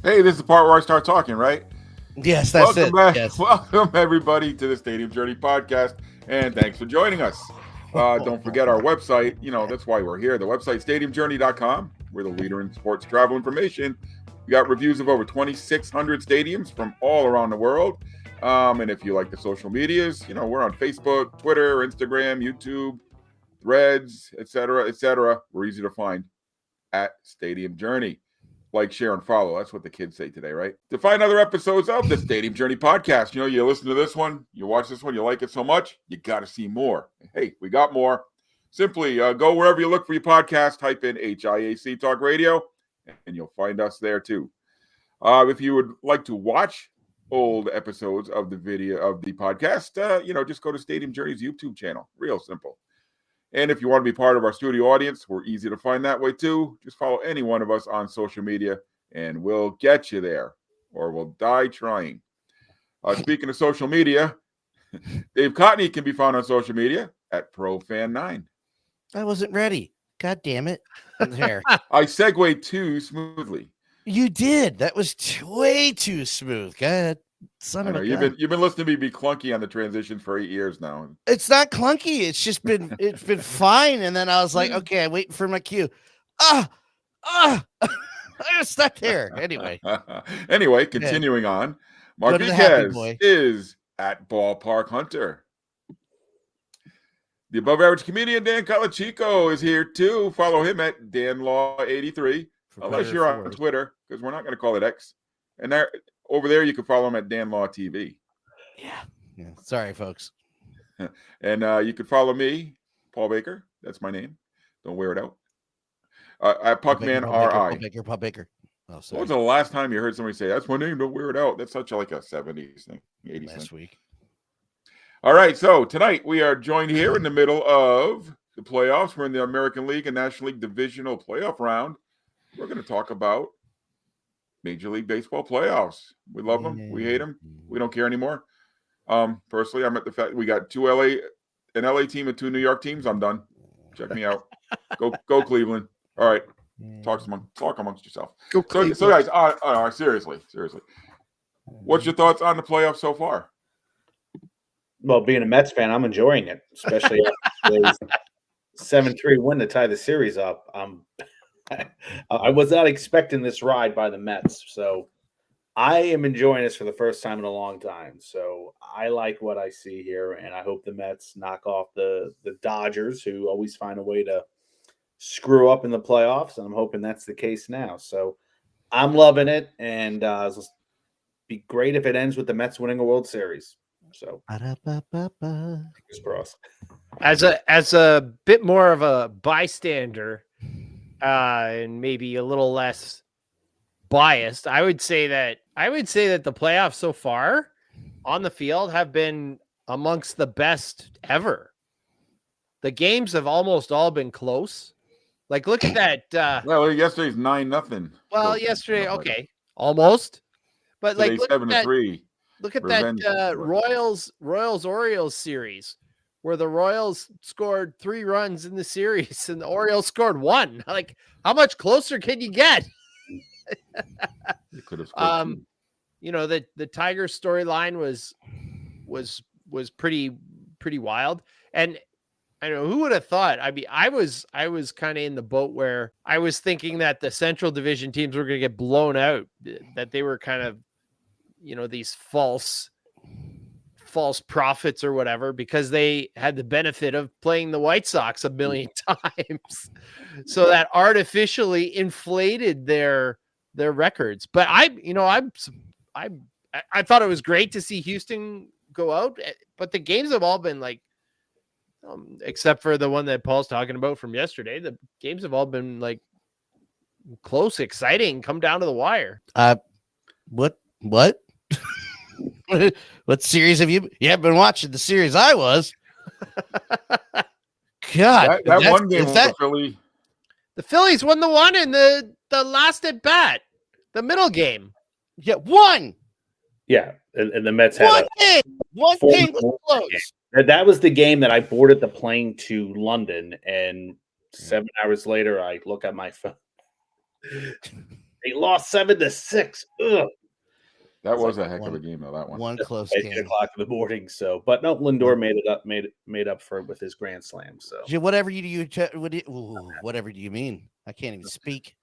Hey, this is the part where I start talking, right? Yes, that's Welcome it. back. Yes. Welcome, everybody, to the Stadium Journey podcast. And thanks for joining us. Don't forget our website. You know, that's why we're here. The website, stadiumjourney.com. We're the leader in sports travel information. We got reviews of over 2,600 stadiums from all around the world. And if you like the social medias, you know, we're on Facebook, Twitter, Instagram, YouTube, Threads, etc., etc. We're easy to find at Stadium Journey. Like, share, and follow. That's what the kids say today, right? To find other episodes of the Stadium Journey podcast, you know, you listen to this one, you watch this one, you like it so much, you got to see more. Hey, we got more. Simply go wherever you look for your podcast, type in HIAC Talk Radio, and you'll find us there too. If you would like to watch old episodes of the video of the podcast, you know, just go to Stadium Journey's YouTube channel. Real simple. And if you want to be part of our studio audience, we're easy to find that way too. Just follow any one of us on social media and we'll get you there, or we'll die trying. Speaking of social media, Dave Cotney can be found on social media at ProFan9. I wasn't ready. God damn it. There. I segued too smoothly. You did. That was way too smooth. God, son I of know a you've gun. been listening to me be clunky on the transitions for 8 years now. It's not clunky. It's been fine. And then I was like, okay, I'm waiting for my cue. I was stuck there. Anyway. Anyway, continuing on. Go Mark to the happy Viquez boy. is at Ballpark Hunter. The above average comedian Dan Calachico is here too. Follow him at DanLaw83, unless you're on Twitter, because we're not going to call it X. And there, over there, you can follow him at DanLaw TV. Yeah. Sorry, folks. And you can follow me, Paul Baker. That's my name. Don't wear it out. At Puckman RI. Paul Baker. Oh, sorry. When was the last time you heard somebody say, that's my name, don't wear it out? That's such like a 70s thing, 80s Last thing. week. All right, so tonight we are joined here in the middle of the playoffs. We're in the American League and National League divisional playoff round. We're going to talk about Major League Baseball playoffs. We love them. We hate them. We don't care anymore. Personally, I'm at the fact we got an LA team and 2 New York teams. I'm done. Check me out. Go Cleveland. All right. Talk amongst yourself. So guys, seriously. What's your thoughts on the playoffs so far? Well, being a Mets fan, I'm enjoying it, especially after 7-3 win to tie the series up. I was not expecting this ride by the Mets, so I am enjoying this for the first time in a long time. So I like what I see here, and I hope the Mets knock off the Dodgers, who always find a way to screw up in the playoffs, and I'm hoping that's the case now. So I'm loving it, and it'll be great if it ends with the Mets winning a World Series. So fingers crossed. As a bit more of a bystander, and maybe a little less biased, I would say that the playoffs so far on the field have been amongst the best ever. The games have almost all been close. Like, look at that. Well, yesterday's 9-0. Well, yesterday, okay, almost, but like look 7-3. Look at that Royals-Orioles series where the Royals scored 3 runs in the series and the Orioles scored 1. Like, how much closer can you get? You could have scored 2. You know, the Tigers storyline was pretty wild. And I don't know, who would have thought? I mean, I was kind of in the boat where I was thinking that the Central Division teams were going to get blown out, that they were kind of, you know, these false prophets or whatever, because they had the benefit of playing the White Sox a million times. So that artificially inflated their records. But I thought it was great to see Houston go out, but the games have all been like, except for the one that Paul's talking about from yesterday, the games have all been like close, exciting, come down to the wire. What? What series have you haven't been watching? The series I was. God, that one game was the Philly. The Phillies won the one in the last at bat, the middle game. Yeah, one. Yeah, and the Mets had one game was close. That was the game that I boarded the plane to London, and 7 hours later, I look at my phone. They lost 7-6. Ugh. That It's was like a heck of a game, though. That one. One close At 8 game. o'clock in the morning. So, but no, Lindor made up for it with his grand slam. So Yeah, whatever whatever do you mean? I can't even speak.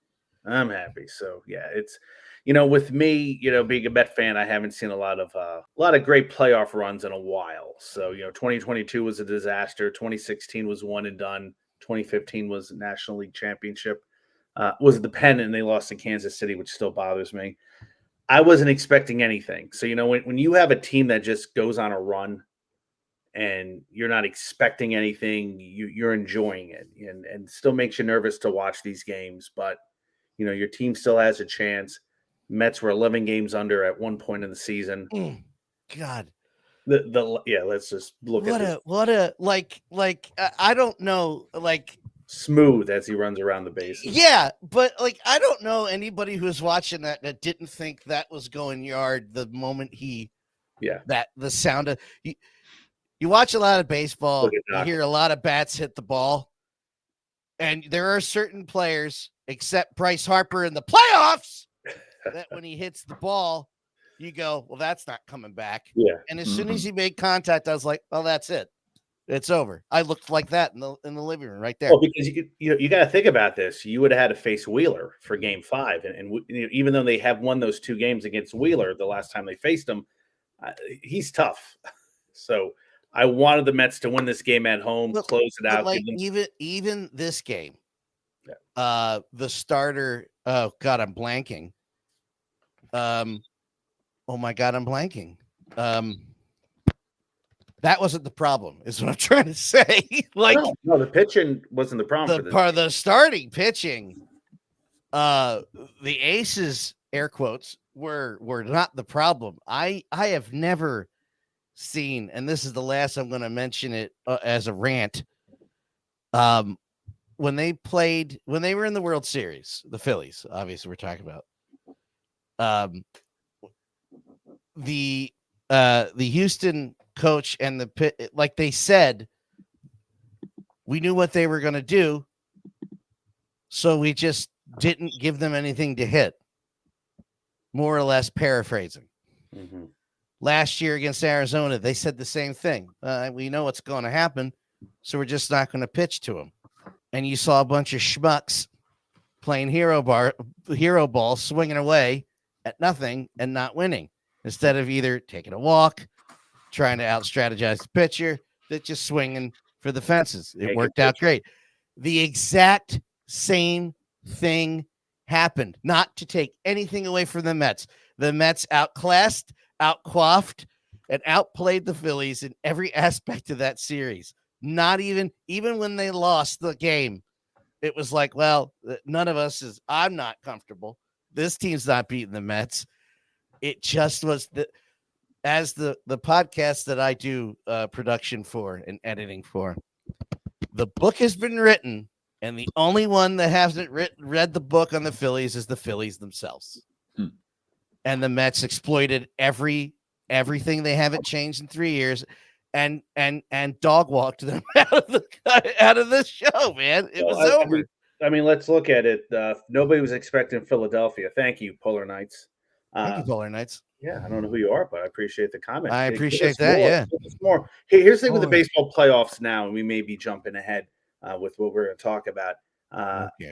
I'm happy. So yeah, it's with me, being a Met fan, I haven't seen a lot of great playoff runs in a while. So 2022 was a disaster. 2016 was one and done. 2015 was National League Championship. Was the pennant, and they lost to Kansas City, which still bothers me. I wasn't expecting anything. So when you have a team that just goes on a run, and you're not expecting anything, you're enjoying it, and still makes you nervous to watch these games, but your team still has a chance. Mets were 11 games under at one point in the season. God, let's just look at this. I don't know, like Smooth as he runs around the bases. yeah, but like I don't know anybody who's watching that didn't think that was going yard the moment that the sound of you watch a lot of baseball, you hear a lot of bats hit the ball, and there are certain players, except Bryce Harper in the playoffs, that when he hits the ball, you go, well, that's not coming back. Yeah. And as soon as he made contact, I was like, well, that's it. It's over. I looked like that in the living room right there. Well, because you got to think about this. You would have had to face Wheeler for Game 5, and even though they have won those 2 games against Wheeler the last time they faced him, he's tough. So I wanted the Mets to win this game at home, close it out. Like even this game, the starter. Oh God, I'm blanking. Oh my God, I'm blanking. That wasn't the problem, is what I'm trying to say. Like no, the pitching wasn't the problem. The starting pitching, the aces, air quotes, were not the problem. I have never seen, and this is the last I'm going to mention it as a rant. When they were in the World Series, the Phillies, obviously we're talking about, the Houston coach and the pit, like they said, we knew what they were going to do, so we just didn't give them anything to hit. More or less paraphrasing. Mm-hmm. Last year against Arizona, they said the same thing. We know what's going to happen, so we're just not going to pitch to them. And you saw a bunch of schmucks playing hero ball, swinging away at nothing and not winning. Instead of either taking a walk, trying to out-strategize the pitcher, that just swinging for the fences. It worked out great. The exact same thing happened. Not to take anything away from the Mets. The Mets outclassed, outquaffed, and outplayed the Phillies in every aspect of that series. Not even when they lost the game, it was like, well, none of us I'm not comfortable. This team's not beating the Mets. It just was as the podcast that I do production for and editing for. The book has been written, and the only one that hasn't read the book on the Phillies is the Phillies themselves. And the Mets exploited everything. They haven't changed in 3 years, and dog walked them out of the show, man. It was over. I mean, let's look at it. Nobody was expecting Philadelphia. Thank you, Polar Knights. Thank you, Polar Knights. Yeah, I don't know who you are, but I appreciate the comment. I appreciate that. Yeah. More. Here's the thing with the baseball playoffs now, and we may be jumping ahead with what we're going to talk about.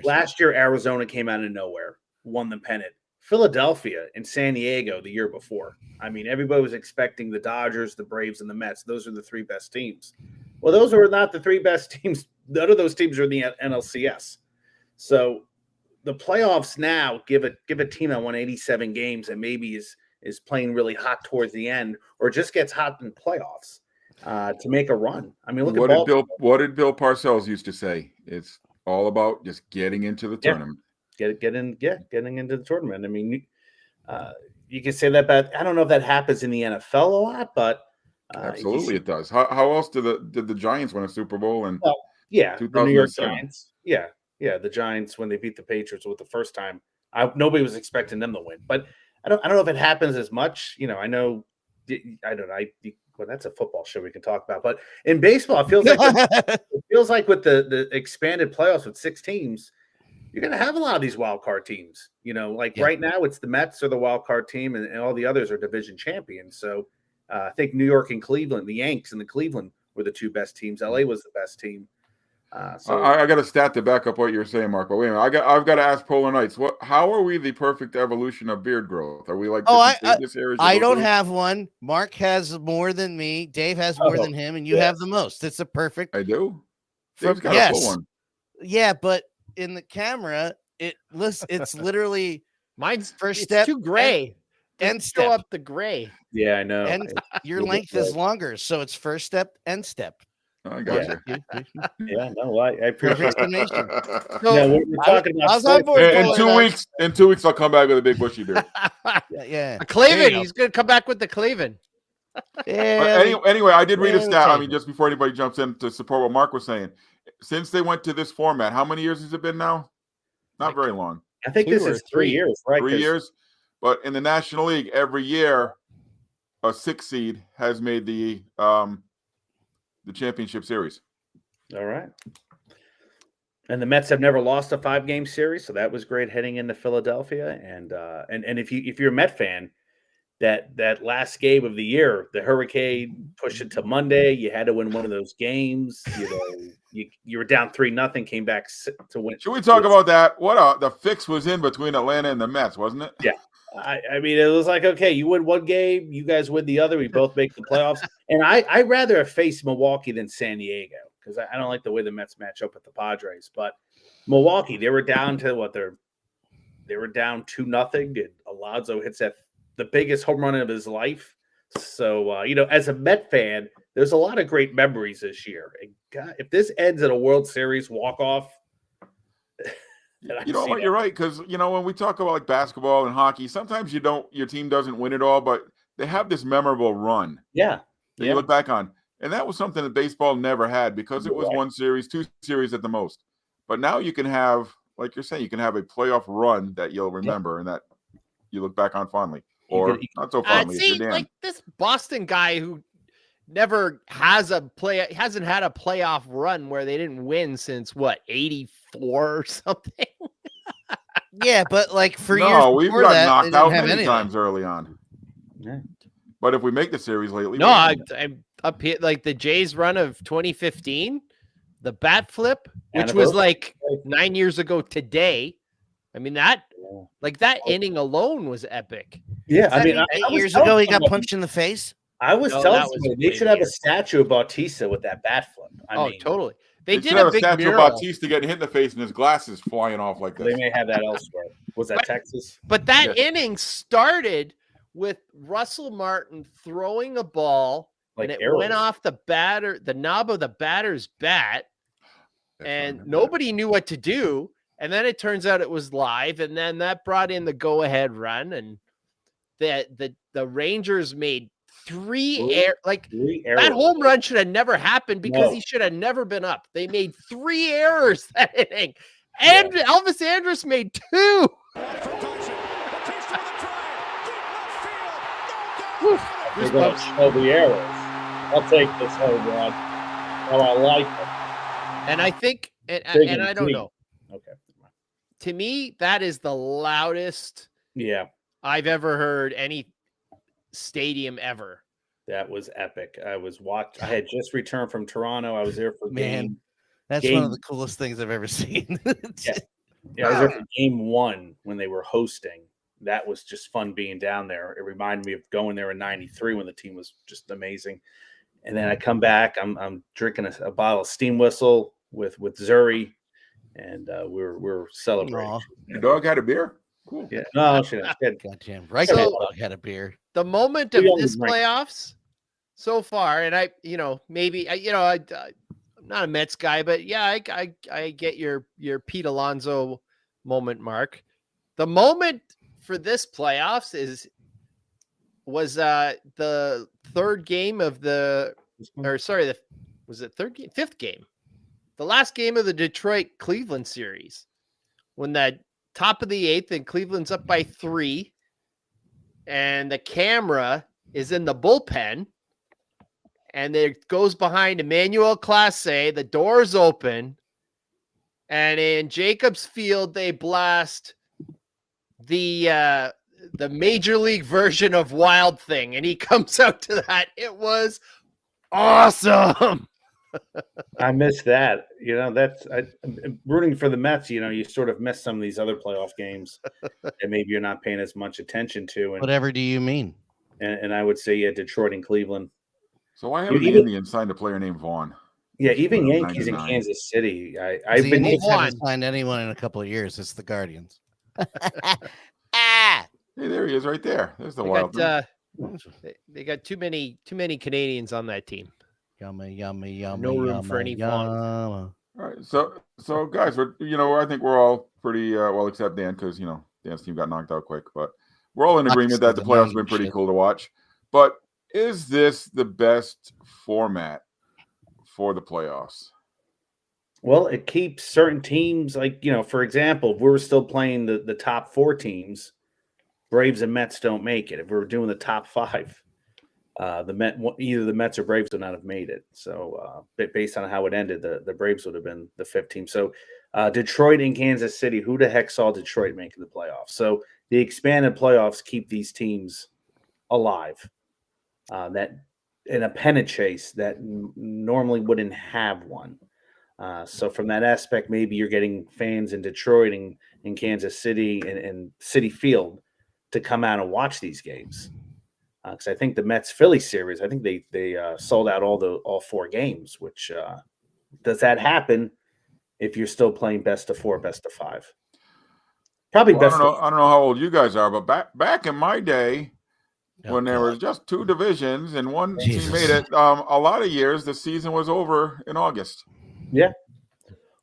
Last year, Arizona came out of nowhere, won the pennant. Philadelphia and San Diego the year before. I mean, everybody was expecting the Dodgers, the Braves, and the Mets. Those are the 3 best teams. Well, those were not the 3 best teams. None of those teams are in the NLCS. So the playoffs now give a team that won 87 games and maybe is playing really hot towards the end, or just gets hot in playoffs to make a run. I mean, look at what did Bill Parcells used to say? It's all about just getting into the tournament. Getting into the tournament. I mean, you can say that, but I don't know if that happens in the NFL a lot, but absolutely it does. How else did the Giants win a Super Bowl? And the New York Giants. Yeah, the Giants when they beat the Patriots with the first time. Nobody was expecting them to win, but I don't know if it happens as much. I know. I don't know. Well, that's a football show we can talk about, but in baseball, it feels like with the expanded playoffs with 6 teams. you're going to have a lot of these wild card teams. Like Yeah. right now, it's the Mets are the wild card team, and all the others are division champions. So I think New York and Cleveland, the Yanks and the Cleveland were the two best teams. LA was the best team. So I got a stat to back up what you're saying, Marco. Wait a minute. I've got to ask Polar Knights. How are we the perfect evolution of beard growth? Are we like different stages here? I don't have one. Mark has more than me. Dave has more than him, and you have the most. It's a perfect. I do. Dave's got a full one. Yeah, but in the camera, it's literally mine's first step too gray. End show step. up the gray. Yeah, I know. And your length is longer, so it's first step, end step. I got you. Yeah, no, I appreciate it. So, we're talking about in 2 weeks, I'll come back with a big bushy beard. Yeah. A Clavin. He's going to come back with the Clavin. Yeah. Anyway, I did read a stat. I mean, just before anybody jumps in to support what Mark was saying, since they went to this format, how many years has it been now? Not very long. I think this is 3 years, right? 3 years. But in the National League, every year, a 6 seed has made the championship series. All right. And the Mets have never lost a 5-game series, so that was great heading into Philadelphia. And if you're a Met fan, that last game of the year, the Hurricane pushed it to Monday. You had to win one of those games. You were down 3-0, came back to win. Should we talk about that? The fix was in between Atlanta and the Mets, wasn't it? Yeah. I mean, it was like, okay, you win one game, you guys win the other, we both make the playoffs. And I'd rather have faced Milwaukee than San Diego because I don't like the way the Mets match up with the Padres. But Milwaukee, they were down to they were down 2-0, and Alonso hits the biggest home run of his life. So, as a Met fan, there's a lot of great memories this year. And God, if this ends in a World Series walk-off, you know what? You're right, because when we talk about like basketball and hockey, sometimes your team doesn't win it all, but they have this memorable run. Yeah, that you look back on, and that was something that baseball never had because it was 1 series, 2 series at the most. But now you can have, like you're saying, you can have a playoff run that you'll remember and that you look back on fondly, or not so fondly. See, like this Boston guy who never hasn't had a playoff run where they didn't win since 84 or something. Yeah, but like for years we've before got that, knocked they out didn't have many times early on. Yeah. But if we make the series lately, no, I'm up here like the Jays run of 2015, the bat flip, which was like 9 years ago today. I mean that inning alone was epic. Yeah, I mean, 8 years ago he got punched in the face. I was telling you they should have a statue of Bautista with that bat flip. I mean, totally. They did have a big statue mural. of Bautista getting hit in the face and his glasses flying off like this. They may have that elsewhere. Was that Texas? But that inning started with Russell Martin throwing a ball, and it went off the knob of the batter's bat, and nobody knew what to do. And then it turns out it was live, and then that brought in the go-ahead run, and the Rangers made that home run should have never happened because he should have never been up. They made 3 errors that inning, and Elvis Andrus made 2. The errors. I'll take this home run. Oh, I like it. And I think, and I don't know. Okay. To me, that is the loudest I've ever heard any stadium ever. That was epic. I had just returned from Toronto. I was there for game. That's one of the coolest things I've ever seen. I was there for game 1 when they were hosting. That was just fun being down there. It reminded me of going there in '93 when the team was just amazing. And then I come back. I'm drinking a bottle of Steam Whistle with Zuri, and we're celebrating. Aww. Your dog had a beer? Cool. Yeah. No, she didn't. Goddamn right. That dog had a beer. The moment of this playoffs so far, and I'm not a Mets guy, but I get your Pete Alonso moment, Mark. The moment for this playoffs was the third game of fifth game, the last game of the Detroit Cleveland series, when that top of the 8th and Cleveland's up by 3, and the camera is in the bullpen, and it goes behind Emmanuel Clase. The door's open, And in Jacobs Field, they blast the Major League version of Wild Thing, and he comes out to that. It was awesome. I missed that. I'm rooting for the Mets. You sort of miss some of these other playoff games that maybe you're not paying as much attention to. And Whatever do you mean? and I would say Detroit and Cleveland. So why haven't the Even- Indians signed a player named Vaughn? Yeah, even Well, Yankees and 99. Kansas City. The I've been Indians Vaughn. haven't signed anyone in a couple of years. It's the Guardians. Ah! Hey, there he is, right there. There's the They Wild. got, they got too many Canadians on that team. Yummy, yummy, yummy. No room yummy, for any Vaughn. yummy. All right, so guys, I think we're all pretty well, except Dan, because Dan's team got knocked out quick, but we're all in agreement that the playoffs have been pretty cool to watch. But is this the best format for the playoffs? Well, it keeps certain teams for example, if we were still playing the top 4 teams, Braves and Mets don't make it. If we were doing the top 5, either the Mets or Braves would not have made it. So based on how it ended, the Braves would have been the 5th team. So Detroit and Kansas City, who the heck saw Detroit making the playoffs? So the expanded playoffs keep these teams alive. That in a pennant chase that normally wouldn't have one. So from that aspect, maybe you're getting fans in Detroit and Kansas City and City Field to come out and watch these games. Because I think the Mets-Philly series, I think they sold out all 4 games. Which does that happen if you're still playing best of 4, best of 5? Probably Well, best. I don't know how old you guys are, but back in my day, when there God. was just 2 divisions and one Jesus. team made it, a lot of years the season was over in August. Yeah.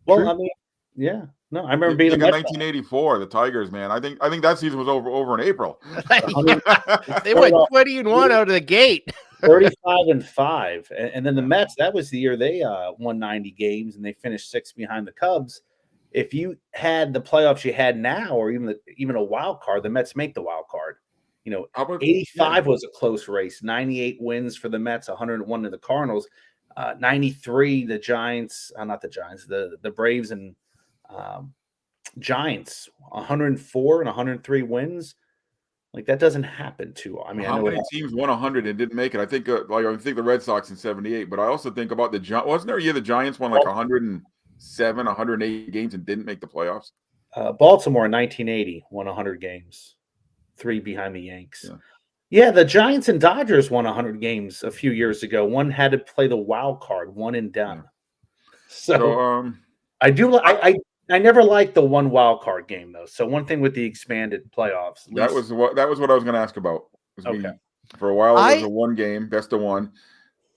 Well, True. I mean, yeah. No, I remember being in a Mets 1984, the Tigers, man. I think that season was over in April. They went 20-1 out of the gate. 35-5, and then the Mets. That was the year they won 90 games and they finished 6th behind the Cubs. If you had the playoffs you had now, or even a wild card, the Mets make the wild card. 85 was a close race. 98 wins for the Mets, 101 to the Cardinals. 93, the Giants, not the Giants, the Braves and Giants, 104 and 103 wins. Like that doesn't happen too. I mean, how many teams won 100 and didn't make it? I think the Red Sox in 78, but I also think about the Giants. Wasn't there a year the Giants won like 107, 108 games and didn't make the playoffs? Baltimore in 1980 won 100 games, 3 behind the Yanks. Yeah. Yeah, the Giants and Dodgers won 100 games a few years ago. One had to play the wild card, one and done. Yeah. So I never liked the one wild card game though. So one thing with the expanded playoffs. That was what I was going to ask about. For a while it was a 1 game, best of 1,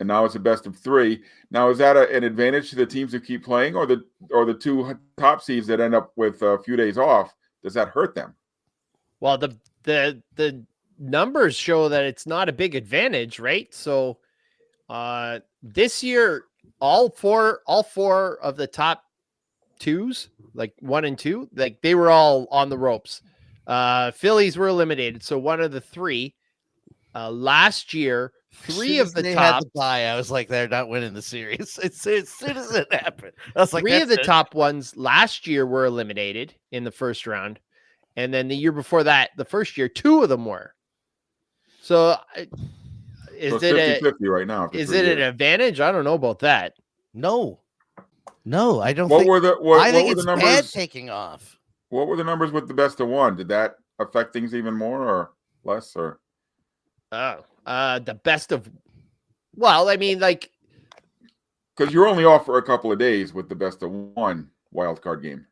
and now it's a best of 3. Now is that an advantage to the teams who keep playing, or the 2 top seeds that end up with a few days off? Does that hurt them? Well, the numbers show that it's not a big advantage, right? So this year, all four of the top 2s, like 1 and 2, like they were all on the ropes. Phillies were eliminated, so one of the 3. Last year, 3 of the top. I was like, they're not winning the series. As soon as it happened, I was like, 3 of the top ones last year were eliminated in the first round, and then the year before that, the first year, 2 of them were. So, is it 50-50 right now? Is it an advantage? I don't know about that. No, I don't. What think, were the I think what were it's the numbers bad taking off. What were the numbers with the best of 1? Did that affect things even more or less? Or the best of. Well, I mean, like, because you're only off for a couple of days with the best of 1 wild card game.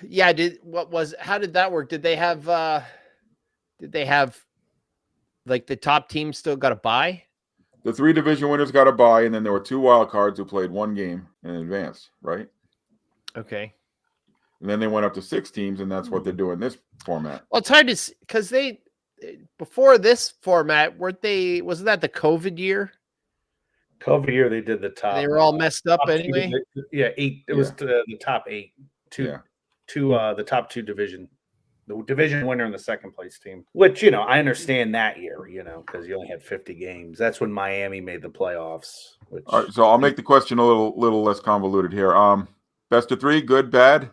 Yeah. How did that work? Did they have like the top team still got a bye? The 3 division winners got a bye, and then there were 2 wild cards who played 1 game in advance, right? Okay. And then they went up to 6 teams, and that's what they're doing this format. Well, it's hard to see because before this format, wasn't that the COVID year? COVID year they did the top. They were all messed up anyway. 8. It was the top 8. The top 2 division. The division winner and the second place team, which, I understand that year, because you only had 50 games. That's when Miami made the playoffs. All right, so I'll make the question a little less convoluted here. Best of 3, good, bad?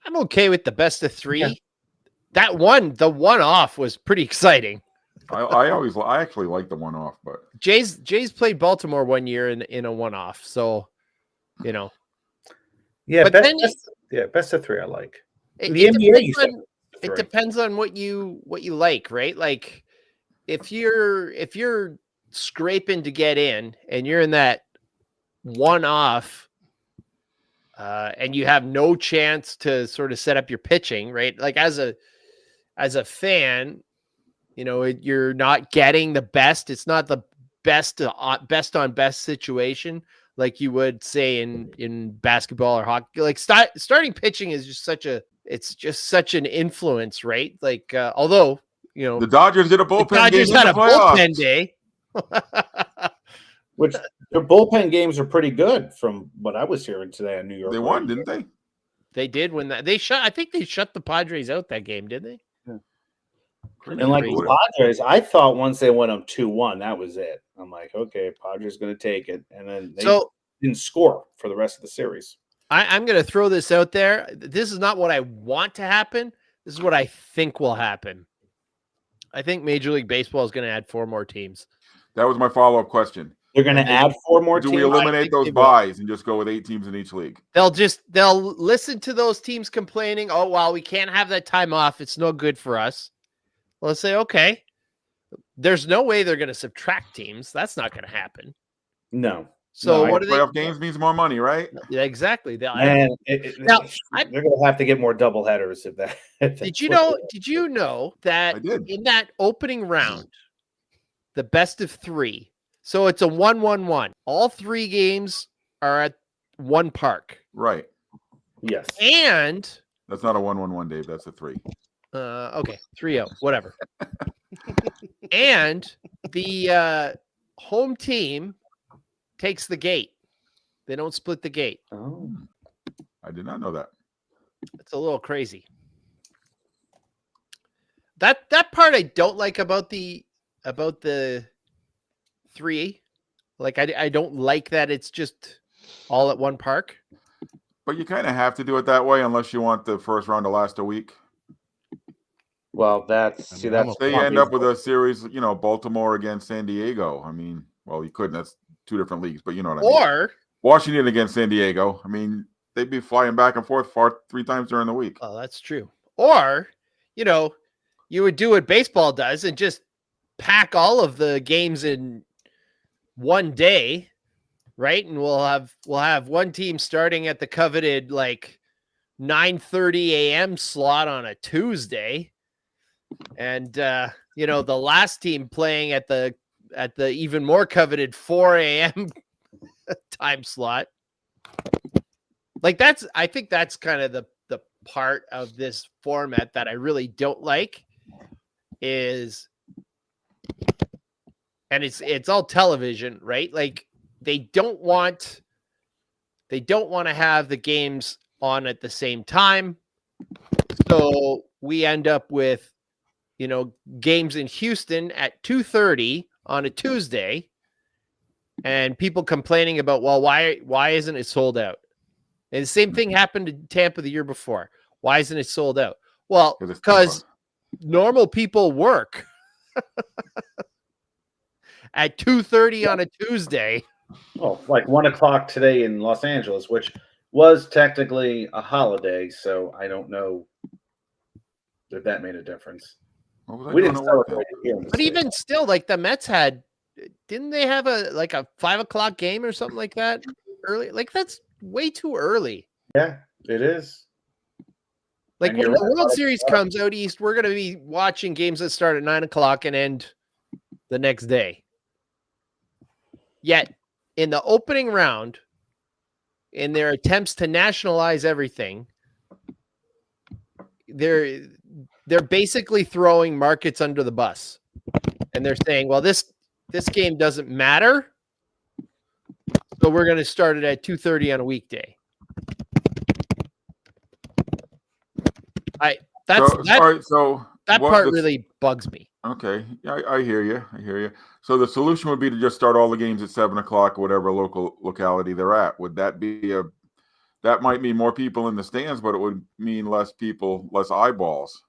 I'm okay with the best of 3. Yeah. The one-off was pretty exciting. I actually like the one-off, but Jays played Baltimore one year in a one-off, so Yeah, But then best of 3 I like. it The NBA depends on, it depends on what you like, right? Like if you're scraping to get in and you're in that one-off, and you have no chance to sort of set up your pitching, right? Like as a fan, you're not getting the best. It's not the best on best situation like you would say in basketball or hockey. Like starting pitching is just such an influence, right? Like although the Dodgers did a bullpen the Dodgers game in had the a playoffs. bullpen day. Which their bullpen games are pretty good from what I was hearing today in New York. They won, didn't they? They did when I think they shut the Padres out that game, didn't they? Yeah. Pretty And like cool. the Padres, I thought once they went up 2-1, that was it. I'm like, okay, Padres going to take it, and then they didn't score for the rest of the series. I'm going to throw this out there. This is not what I want to happen. This is what I think will happen. I think Major League Baseball is going to add 4 more teams. That was my follow-up question. They're going to add 4 more Do teams. we eliminate those buys and just go with 8 teams in each league? They'll listen to those teams complaining, oh, well, we can't have that time off. It's no good for us. Well, let's say, okay, there's no way they're going to subtract teams. That's not going to happen. No. So what do they? Playoff games means more money, right? Yeah, exactly. They're going to have to get more double headers if that. Did you know that in that opening round, the best of 3? So it's a 1-1-1. All 3 games are at one park. Right. Yes. And that's not a 1-1-1, Dave. That's a 3. Okay, 3-0, whatever. And the home team takes the gate. They don't split the gate. Oh, I did not know that. It's a little crazy. That part I don't like about the 3. Like I don't like that it's just all at one park. But you kind of have to do it that way unless you want the first round to last a week. well, that's they end up with a series, Baltimore against San Diego. I mean, well, you couldn't. That's 2 different leagues, but you know what I mean. Or Washington against San Diego. I mean, they'd be flying back and forth 3 times during the week. Oh, that's true. Or, you would do what baseball does and just pack all of the games in one day, right? And we'll have one team starting at the coveted like 9:30 a.m. slot on a Tuesday, and the last team playing at the even more coveted 4 a.m. time slot. Like I think that's kind of the part of this format that I really don't like is, and it's all television, right? Like they don't want to have the games on at the same time. So we end up with, games in Houston at 2:30 on a Tuesday and people complaining about, well, why isn't it sold out? And the same thing happened to Tampa the year before. Why isn't it sold out? Well, because normal people work at 2:30 on a Tuesday. Oh, like 1:00 today in Los Angeles, which was technically a holiday. So I don't know if that made a difference. We didn't celebrate it here. But even still, like the Mets didn't they have a 5:00 game or something like that early? Like that's way too early. Yeah, it is. Like when the World Series comes out east, we're going to be watching games that start at 9:00 and end the next day. Yet in the opening round, in their attempts to nationalize everything, they're basically throwing markets under the bus. And they're saying, well, this game doesn't matter, so we're going to start it at 2:30 on a weekday. That part really bugs me. Okay, I hear you. So the solution would be to just start all the games at 7:00 or whatever locality they're at. Would that be that might mean more people in the stands, but it would mean less people, less eyeballs,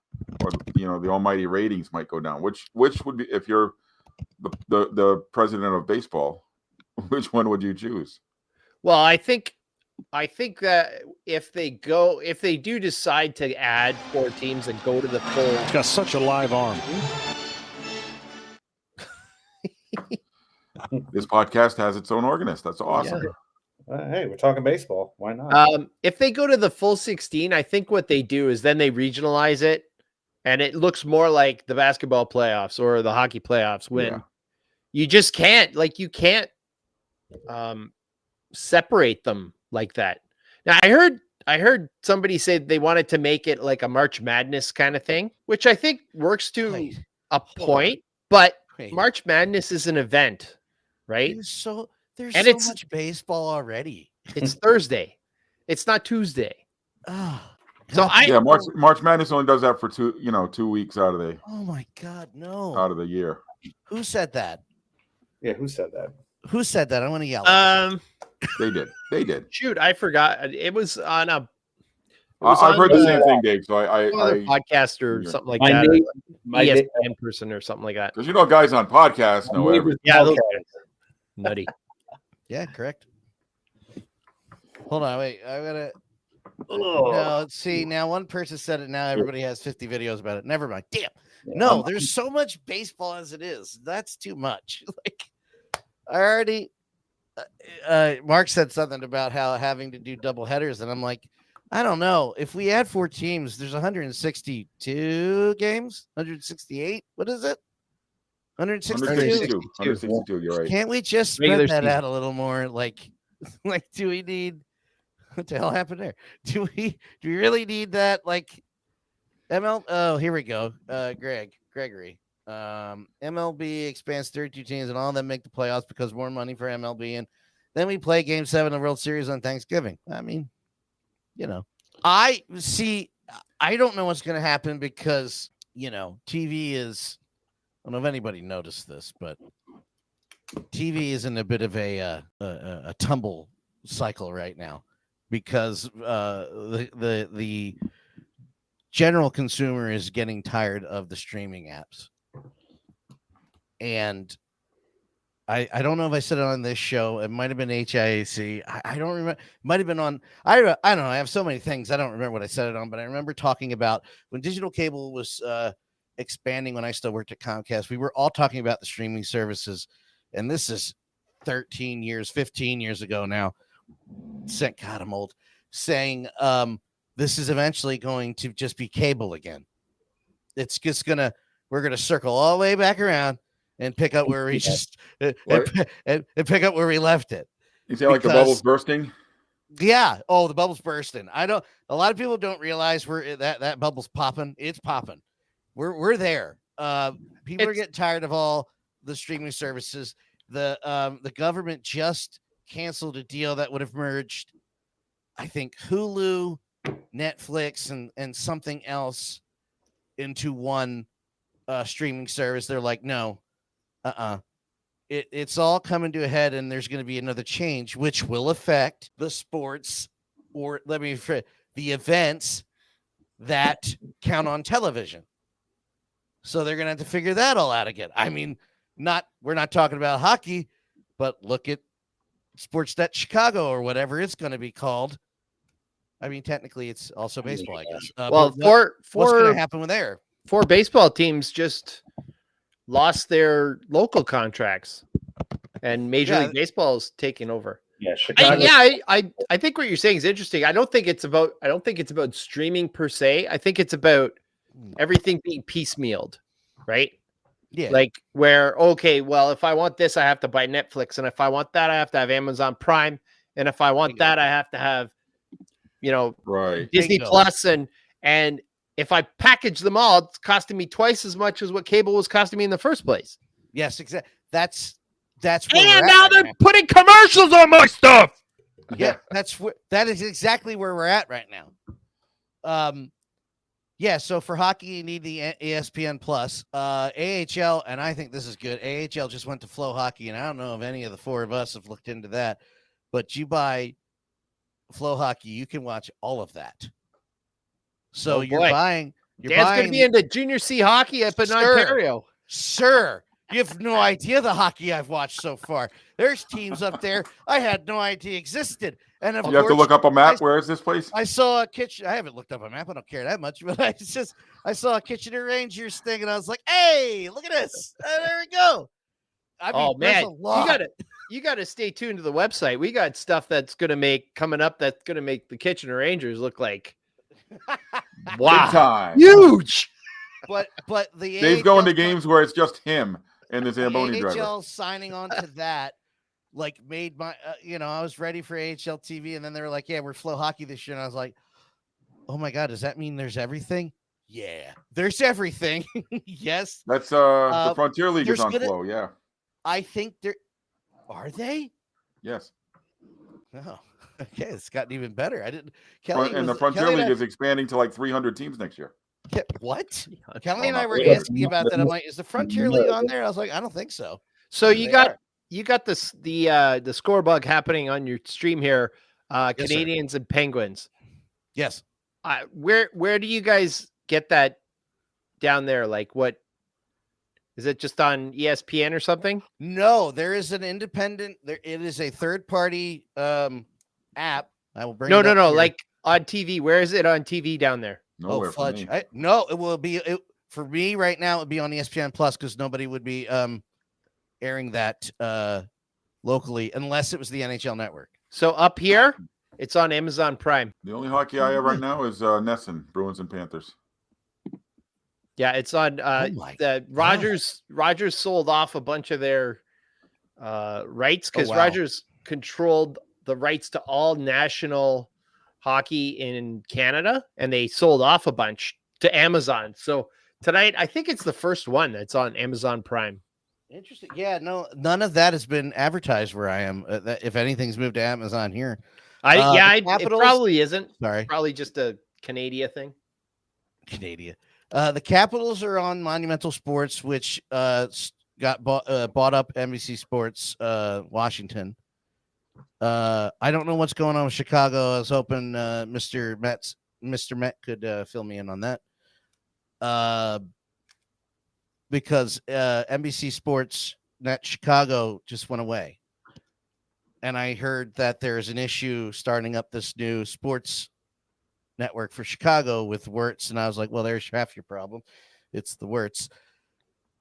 or the almighty ratings might go down. Which would be, if you're the president of baseball, which one would you choose? Well, I think that if they do decide to add 4 teams and go to the full, He's got such a live arm. This podcast has its own organist. That's awesome. Hey, we're talking baseball. Why not? If they go to the full 16, I think what they do is then they regionalize it, and it looks more like the basketball playoffs or the hockey playoffs when you just can't, separate them like that. Now, I heard somebody say they wanted to make it like a March Madness kind of thing, which I think works to a point, but March Madness is an event, right? There's so it's much baseball already. It's Thursday. It's not Tuesday. Oh, so March Madness only does that for 2 weeks out of the. Oh my God, no! Out of the year. Who said that? Yeah, who said that? Who said that? I want to yell. They did. Shoot, I forgot. It was on a. I've heard the same thing, Dave. So I podcast or something like that. My ESPN person or something like that. Because guys on podcasts know everything. Yeah, those guys. Nutty. Yeah, correct. Hold on, wait. I gotta. No, see, now one person said it. Now everybody has 50 videos about it. Never mind. Damn. No, there's so much baseball as it is. That's too much. Like, I already. Mark said something about how having to do double headers, and I'm like, I don't know. If we add 4 teams, there's 162 games. 168. What is it? 162. 162. You're right. Can't we just spread that out a little more? Like, do we need? What the hell happened there? Do we really need that? Like, Oh, here we go. Gregory. MLB expands 32 teams, and all of them make the playoffs because more money for MLB, and then we play Game 7 of the World Series on Thanksgiving. I mean, I don't know what's going to happen because TV is. I don't know if anybody noticed this, but TV is in a bit of a tumble cycle right now because the general consumer is getting tired of the streaming apps. And I don't know if I said it on this show. It might have been HIAC. I don't remember. It might have been on. I don't know. I have so many things. I don't remember what I said it on, but I remember talking about when digital cable was expanding when I still worked at Comcast. We were all talking about the streaming services, and this is 15 years ago now. God, I'm old. Saying this is eventually going to just be cable again. It's just we're gonna circle all the way back around and pick up where we and pick up where we left it. You say like the bubbles bursting? Yeah. Oh, the bubble's bursting. A lot of people don't realize that bubble's popping. It's popping. We're there. People are getting tired of all the streaming services. The government just canceled a deal that would have merged, I think, Hulu, Netflix, and something else into one streaming service. They're like, no, it's all coming to a head, and there's going to be another change, which will affect the sports, or the events that count on television. So they're going to have to figure that all out again. I mean, we're not talking about hockey, but look at Sportsnet Chicago or whatever it's going to be called. I mean, technically, it's also baseball, I guess. Well, what's going to happen with there? 4 baseball teams just lost their local contracts, and Major League Baseball is taking over. Yeah, Chicago. I think what you're saying is interesting. I don't think it's about streaming per se. I think it's about everything being piecemealed, right? Yeah. Like where, okay, well, if I want this, I have to buy Netflix, and if I want that, I have to have Amazon Prime, and if I want that, I have to have, right, Disney Plus, and if I package them all, it's costing me twice as much as what cable was costing me in the first place. Yes, exactly. That's and now they're putting commercials on my stuff. Yeah, that is exactly where we're at right now. Yeah, so for hockey, you need the ESPN Plus. AHL, and I think this is good. AHL just went to Flow Hockey, and I don't know if any of the 4 of us have looked into that, but you buy Flow Hockey, you can watch all of that. So Oh, you're boy. buying. Dan's going to be into junior C hockey up in Ontario. Sir, you have no idea the hockey I've watched so far. There's teams up there I had no idea existed. And of You have to look up a map. Where is this place? I saw a Kitchener. I haven't looked up a map. I don't care that much, but I saw a Kitchener Rangers thing, and I was like, "Hey, look at this! There we go." I mean, Oh man, you got to stay tuned to the website. We got stuff that's going to make the Kitchener Rangers look like wow, Big time. huge. But the Dave's going to games where it's just him and the the Zamboni driver. AHL signing on to that, like, made my I was ready for AHL TV, and then they were like, "Yeah, we're Flow Hockey this year," and I was like, "Oh my god, does that mean there's everything?" Yeah, there's everything. Yes, That's the Frontier League is on gonna- Flow. Yeah. I think there are they. Yes. Oh, okay, it's gotten even better. I didn't. Kelly And the Frontier League is expanding to like 300 teams next year. What? Kelly and I were Yeah. asking about that. I'm like, is the Frontier League on there? I was like, I don't think so. So you got this the score bug happening on your stream here. Canadians and Penguins. Yes. Where do you guys get that down there? Like, what is it? Just on ESPN or something? No, there is an independent. It is a third party app. I will bring. No. Here. Like on TV. Where is it on TV down there? Nowhere for fudge! me. No, it will be for me right now. It would be on ESPN Plus because nobody would be airing that locally unless it was the NHL Network. So up here, it's on Amazon Prime. The only hockey I have right now is Nesson, Bruins and Panthers. Yeah, it's on the Rogers. Rogers sold off a bunch of their rights because Rogers controlled the rights to all national hockey in Canada, and they sold off a bunch to Amazon. So tonight, I think it's the first one that's on Amazon Prime. Interesting. Yeah, no, none of that has been advertised where I am. If anything's moved to Amazon here, it probably isn't. Sorry, probably just a Canadian thing. Canadian. The Capitals are on Monumental Sports, which got bought up NBC Sports Washington. I don't know what's going on with Chicago. I was hoping Mr. Met could fill me in on that. Because NBC Sports Net Chicago just went away. And I heard that there's an issue starting up this new sports network for Chicago with Wirtz. And I was like, well, there's half your problem. It's the Wirtz.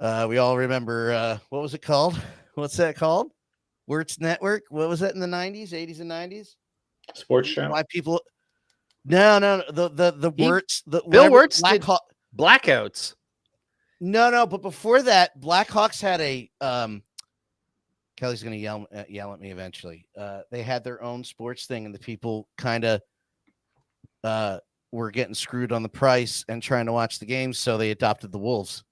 We all remember, what was it called? What's that called? Wirtz Network. What was that in the 90s, 80s and 90s? Sports channel. Why people? No. The Wirtz. Bill Wirtz did Blackouts. No. But before that, Blackhawks had a. Kelly's going to yell at me eventually. They had their own sports thing, and the people kind of were getting screwed on the price and trying to watch the games, so they adopted the Wolves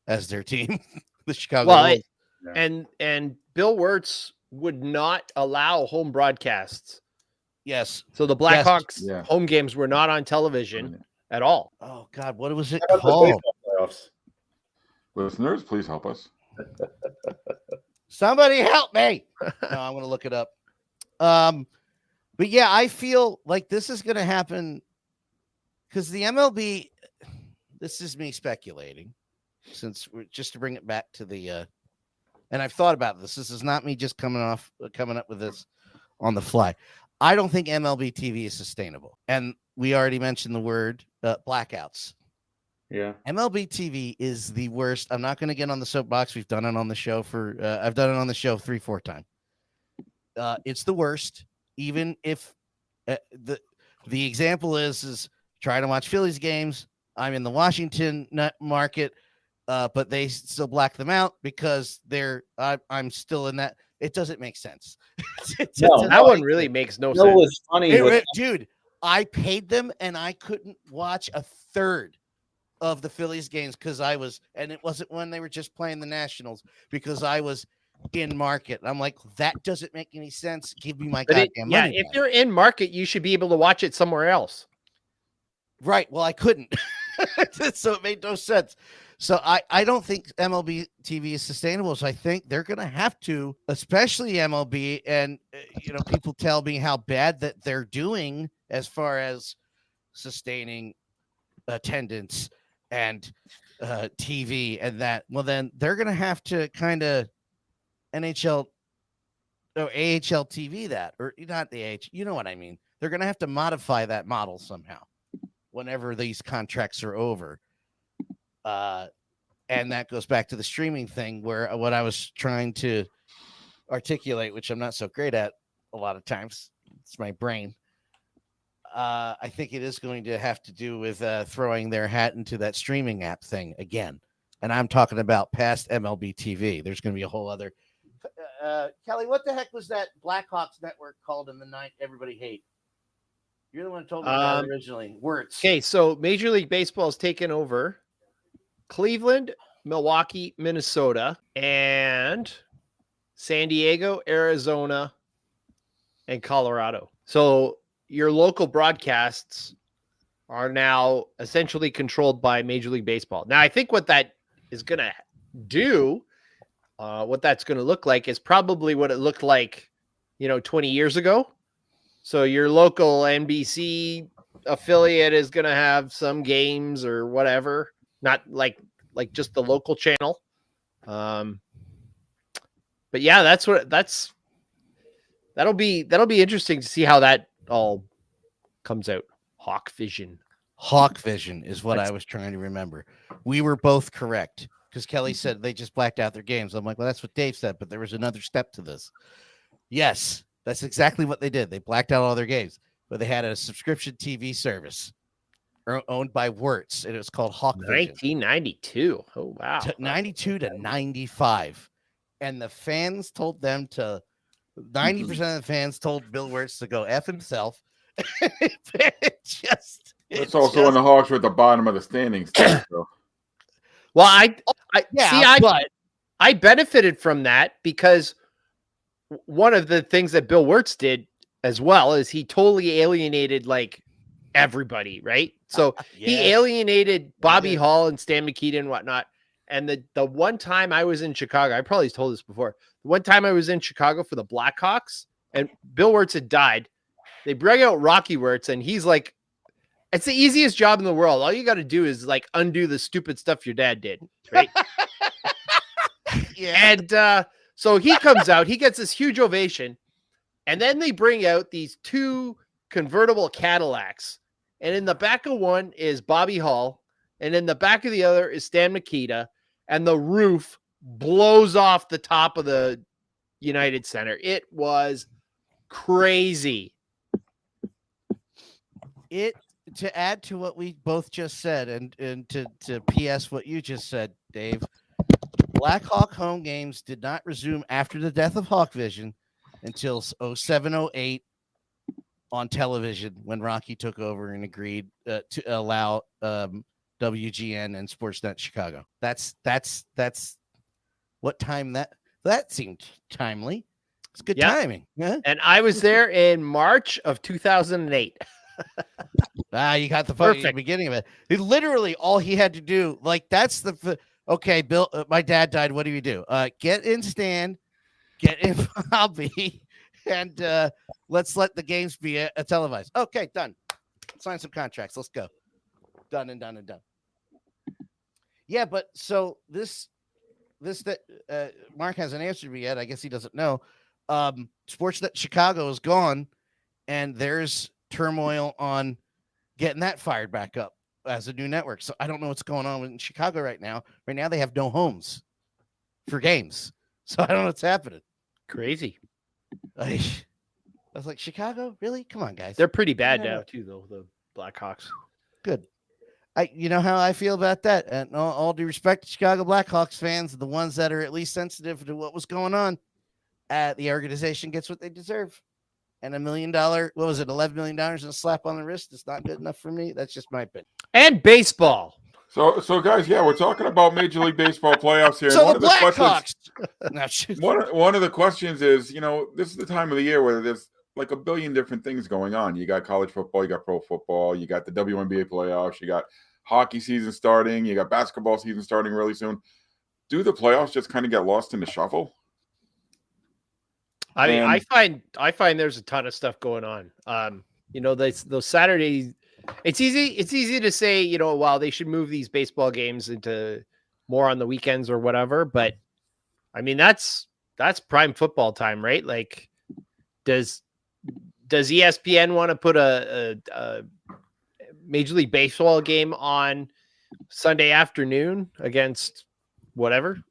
as their team, the Chicago Wolves. And Bill Wirtz would not allow home broadcasts. Yes. So the Blackhawks home games were not on television at all. Oh God, what was it called? Listeners, please help us. Somebody help me. No, I'm going to look it up. But yeah, I feel like this is going to happen because the MLB, this is me speculating, since we're just to bring it back to the, and I've thought about this. This is not me just coming up with this on the fly. I don't think MLB TV is sustainable. And we already mentioned the word blackouts. Yeah. MLB TV is the worst. I'm not going to get on the soapbox. We've done it on the show I've done it on the show 3-4 times. It's the worst. Even if the example is trying to watch Phillies games. I'm in the Washington market, but they still black them out because I'm still in that. It doesn't make sense. That one really makes no sense. It's funny, dude. I paid them and I couldn't watch a third of the Phillies games because and it wasn't when they were just playing the Nationals, because I was in market. I'm like, that doesn't make any sense. Give me my goddamn money. Yeah, if you're in market, you should be able to watch it somewhere else. Right. Well, I couldn't. So it made no sense. So I don't think MLB TV is sustainable. So I think they're going to have to, especially MLB, and people tell me how bad that they're doing as far as sustaining attendance and TV and that. Well, then they're going to have to kind of NHL or AHL TV that, or not the AH. You know what I mean? They're going to have to modify that model somehow whenever these contracts are over. And that goes back to the streaming thing, where what I was trying to articulate, which I'm not so great at a lot of times, it's my brain. I think it is going to have to do with throwing their hat into that streaming app thing again. And I'm talking about past MLB TV. There's going to be a whole other. Kelly, what the heck was that Blackhawks network called in the night everybody hate? You're the one who told me that originally. Words. Okay, so Major League Baseball has taken over Cleveland, Milwaukee, Minnesota, and San Diego, Arizona, and Colorado. So your local broadcasts are now essentially controlled by Major League Baseball. Now, I think what that is going to do, what that's going to look like is probably what it looked like, 20 years ago. So your local NBC affiliate is going to have some games or whatever, not like just the local channel. But yeah, that'll be interesting to see how that all comes out. Hawk Vision is what I was trying to remember. We were both correct because Kelly said they just blacked out their games. I'm like, well, that's what Dave said, but there was another step to this. Yes, that's exactly what they did. They blacked out all their games, but they had a subscription TV service owned by Wirtz, and it was called Hawk Vision. 1992. Oh, wow. 92 to 95. And the fans told them to, 90% of the fans told Bill Wirtz to go F himself. It's also when the Hawks were at the bottom of the standings. Too, so. Well, I benefited from that because one of the things that Bill Wirtz did as well is he totally alienated everybody, right? So he alienated Bobby Hall and Stan Mikita and whatnot. And the one time I was in Chicago, I probably told this before. The one time I was in Chicago for the Blackhawks and Bill Wirtz had died, they bring out Rocky Wirtz and he's like, it's the easiest job in the world. All you got to do is undo the stupid stuff your dad did, right? And so he comes out, he gets this huge ovation, and then they bring out these two convertible Cadillacs. And in the back of one is Bobby Hall, and in the back of the other is Stan Mikita, and the roof blows off the top of the United Center. It was crazy. To add to what we both just said, and to PS what you just said, Dave, Blackhawk home games did not resume after the death of Hawk Vision until 07-08 on television when Rocky took over and agreed to allow WGN and Sportsnet Chicago. That's what time that seemed timely. It's good timing. Yeah. And I was there in March of 2008. You got the beginning of it. Literally all he had to do, that's okay, Bill, my dad died. What do you do? Get in Stan, get in Bobby, and let's let the games be a televised. Okay, done. Sign some contracts. Let's go. Done and done and done. Yeah, but so this that Mark hasn't answered me yet. I guess he doesn't know. Sportsnet Chicago is gone, and there's turmoil on getting that fired back up as a new network. So I don't know what's going on in Chicago right now. Right now they have no homes for games. So I don't know what's happening. Crazy. I was like, Chicago? Really? Come on, guys. They're pretty bad now too, though, the Blackhawks. Good. You know how I feel about that. And all due respect to Chicago Blackhawks fans, the ones that are at least sensitive to what was going on, the organization gets what they deserve. And $1 million, what was it, $11 million and a slap on the wrist is not good enough for me. That's just my opinion. And baseball. So guys, we're talking about Major League Baseball playoffs here. So one the Blackhawks. One of the questions is, this is the time of the year where there's a billion different things going on. You got college football, you got pro football, you got the WNBA playoffs, you got hockey season starting. You got basketball season starting really soon. Do the playoffs just kind of get lost in the shuffle? I mean, And- I find there's a ton of stuff going on. Those Saturdays, it's easy to say, well, they should move these baseball games into more on the weekends or whatever. But I mean, that's prime football time, right? Like, does ESPN want to put a Major League Baseball game on Sunday afternoon against whatever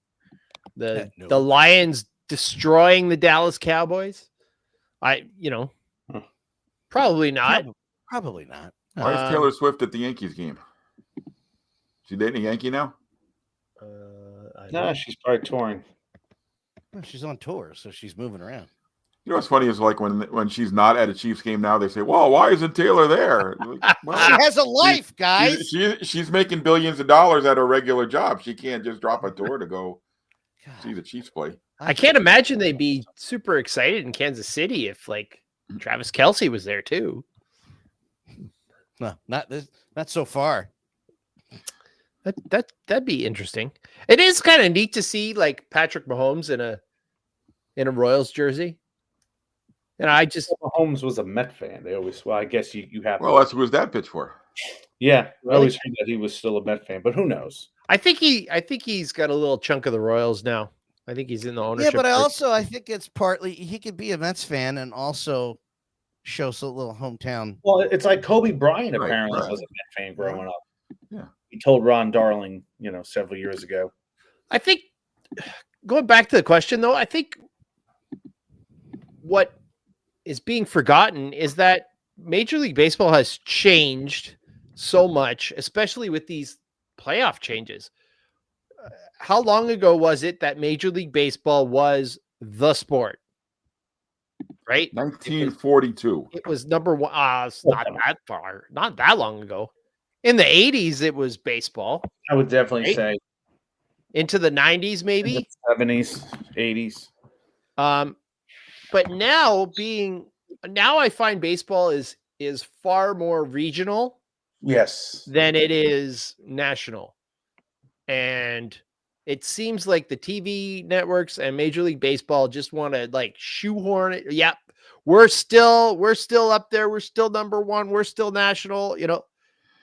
the Lions destroying the Dallas Cowboys? Probably not. Probably not. Why is Taylor Swift at the Yankees game? She dating a Yankee now? No, she's probably touring. Well, she's on tour, so she's moving around. You know what's funny is like when she's not at a Chiefs game now, they say, "Well, why isn't Taylor there?" Like, well, She has a life, guys. She's making billions of dollars at her regular job. She can't just drop a tour to go see the Chiefs play. I can't imagine they'd be super excited in Kansas City if like Travis Kelce was there too. No, not so far. That'd be interesting. It is kind of neat to see like Patrick Mahomes in a Royals jersey. And Mahomes was a Met fan. They always, well, I guess you have. Well, that's who was that pitch for? Yeah, I always heard that he was still a Met fan, but who knows? I think he's got a little chunk of the Royals now. I think he's in the ownership. Yeah, but I think it's partly he could be a Mets fan and also show a little hometown. Well, it's like Kobe Bryant apparently was a Met fan growing up. Yeah, he told Ron Darling, several years ago. I think going back to the question though, I think what is being forgotten is that Major League Baseball has changed so much, especially with these playoff changes. How long ago was it that Major League Baseball was the sport? Right? 1942. It was number one. It's not that far. Not that long ago. In the 80s, it was baseball. I would definitely say. Into the 90s, maybe? 70s, 80s. But now I find baseball is far more regional. Yes. Than it is national. And it seems like the TV networks and Major League Baseball just want to like shoehorn it. Yep. We're still up there. We're still number one. We're still national.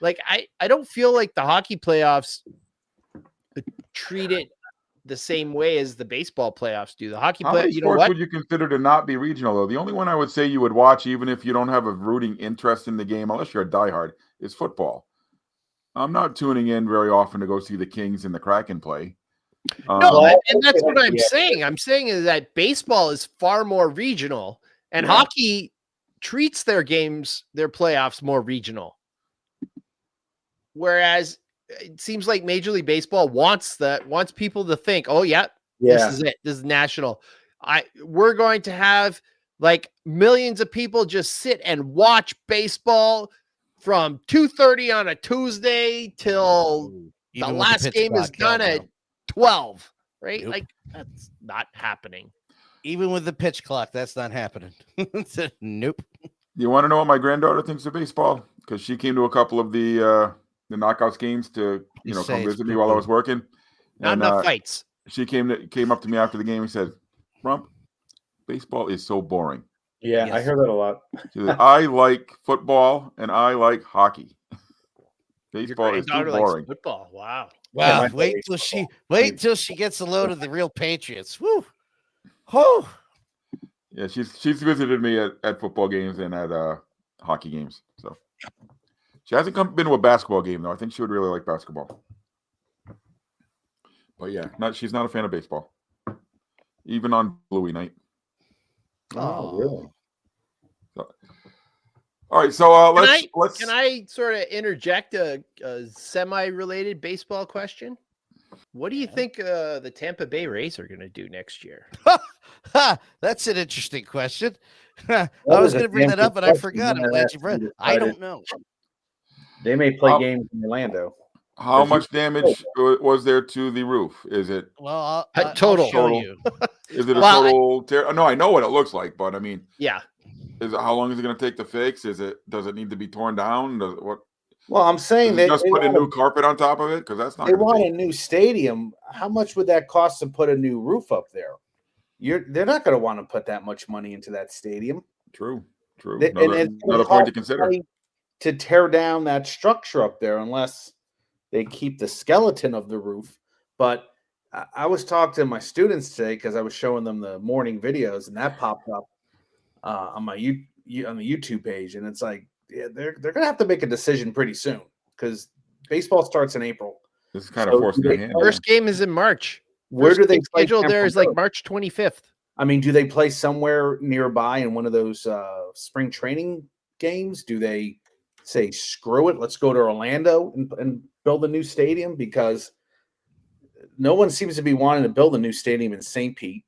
Like I don't feel like the hockey playoffs treat it the same way as the baseball playoffs do. The hockey playoffs. You know what? Would you consider to not be regional though? The only one I would say you would watch, even if you don't have a rooting interest in the game, unless you're a diehard, is football. I'm not tuning in very often to go see the Kings and the Kraken play. No, and that's what I'm saying. I'm saying is that baseball is far more regional, and hockey treats their games, their playoffs, more regional. Whereas it seems like Major League Baseball wants people to think, oh yeah, this is it. This is national. We're going to have like millions of people just sit and watch baseball from 2:30 on a Tuesday till the last game is done at 12, right? Nope. Like that's not happening. Even with the pitch clock, that's not happening. Nope. You want to know what my granddaughter thinks of baseball? Because she came to a couple of the knockouts games to come visit me while I was working. Not enough fights. She came up to me after the game and said, "Rump, baseball is so boring." Yeah, yes. I hear that a lot. She said, I like football and I like hockey. Baseball is too boring. Football, wow. Wow! Wait till she gets a load of the real Patriots. Woo! Oh. Yeah, she's visited me at football games and at hockey games. So she hasn't been to a basketball game though. I think she would really like basketball. But yeah, she's not a fan of baseball, even on Bluey night. Oh, really? So, all right, so let's. Can I sort of interject a semi-related baseball question? What do you think the Tampa Bay Rays are going to do next year? That's an interesting question. I was going to bring that up, but I forgot. I'm glad you brought it. I don't know. They may play games in Orlando. How much damage was there to the roof? Is it total? I'll show you. Is it a total tear? No, I know what it looks like, but I mean, yeah. How long is it going to take to fix? Does it need to be torn down? Well, I'm saying that Just put a new carpet on top of it, because that's not. They want a new stadium. How much would that cost to put a new roof up there? They're not going to want to put that much money into that stadium. True. Another point to consider. To tear down that structure up there, unless they keep the skeleton of the roof. But I was talking to my students today because I was showing them the morning videos, and that popped up on my on the YouTube page, and it's like, yeah, they're going to have to make a decision pretty soon because baseball starts in April. This is kind of forcing their hand. First game is in March. Where do they play? Scheduled there is like March 25th. I mean, do they play somewhere nearby in one of those spring training games? Do they say, screw it, let's go to Orlando and build a new stadium? Because no one seems to be wanting to build a new stadium in St. Pete.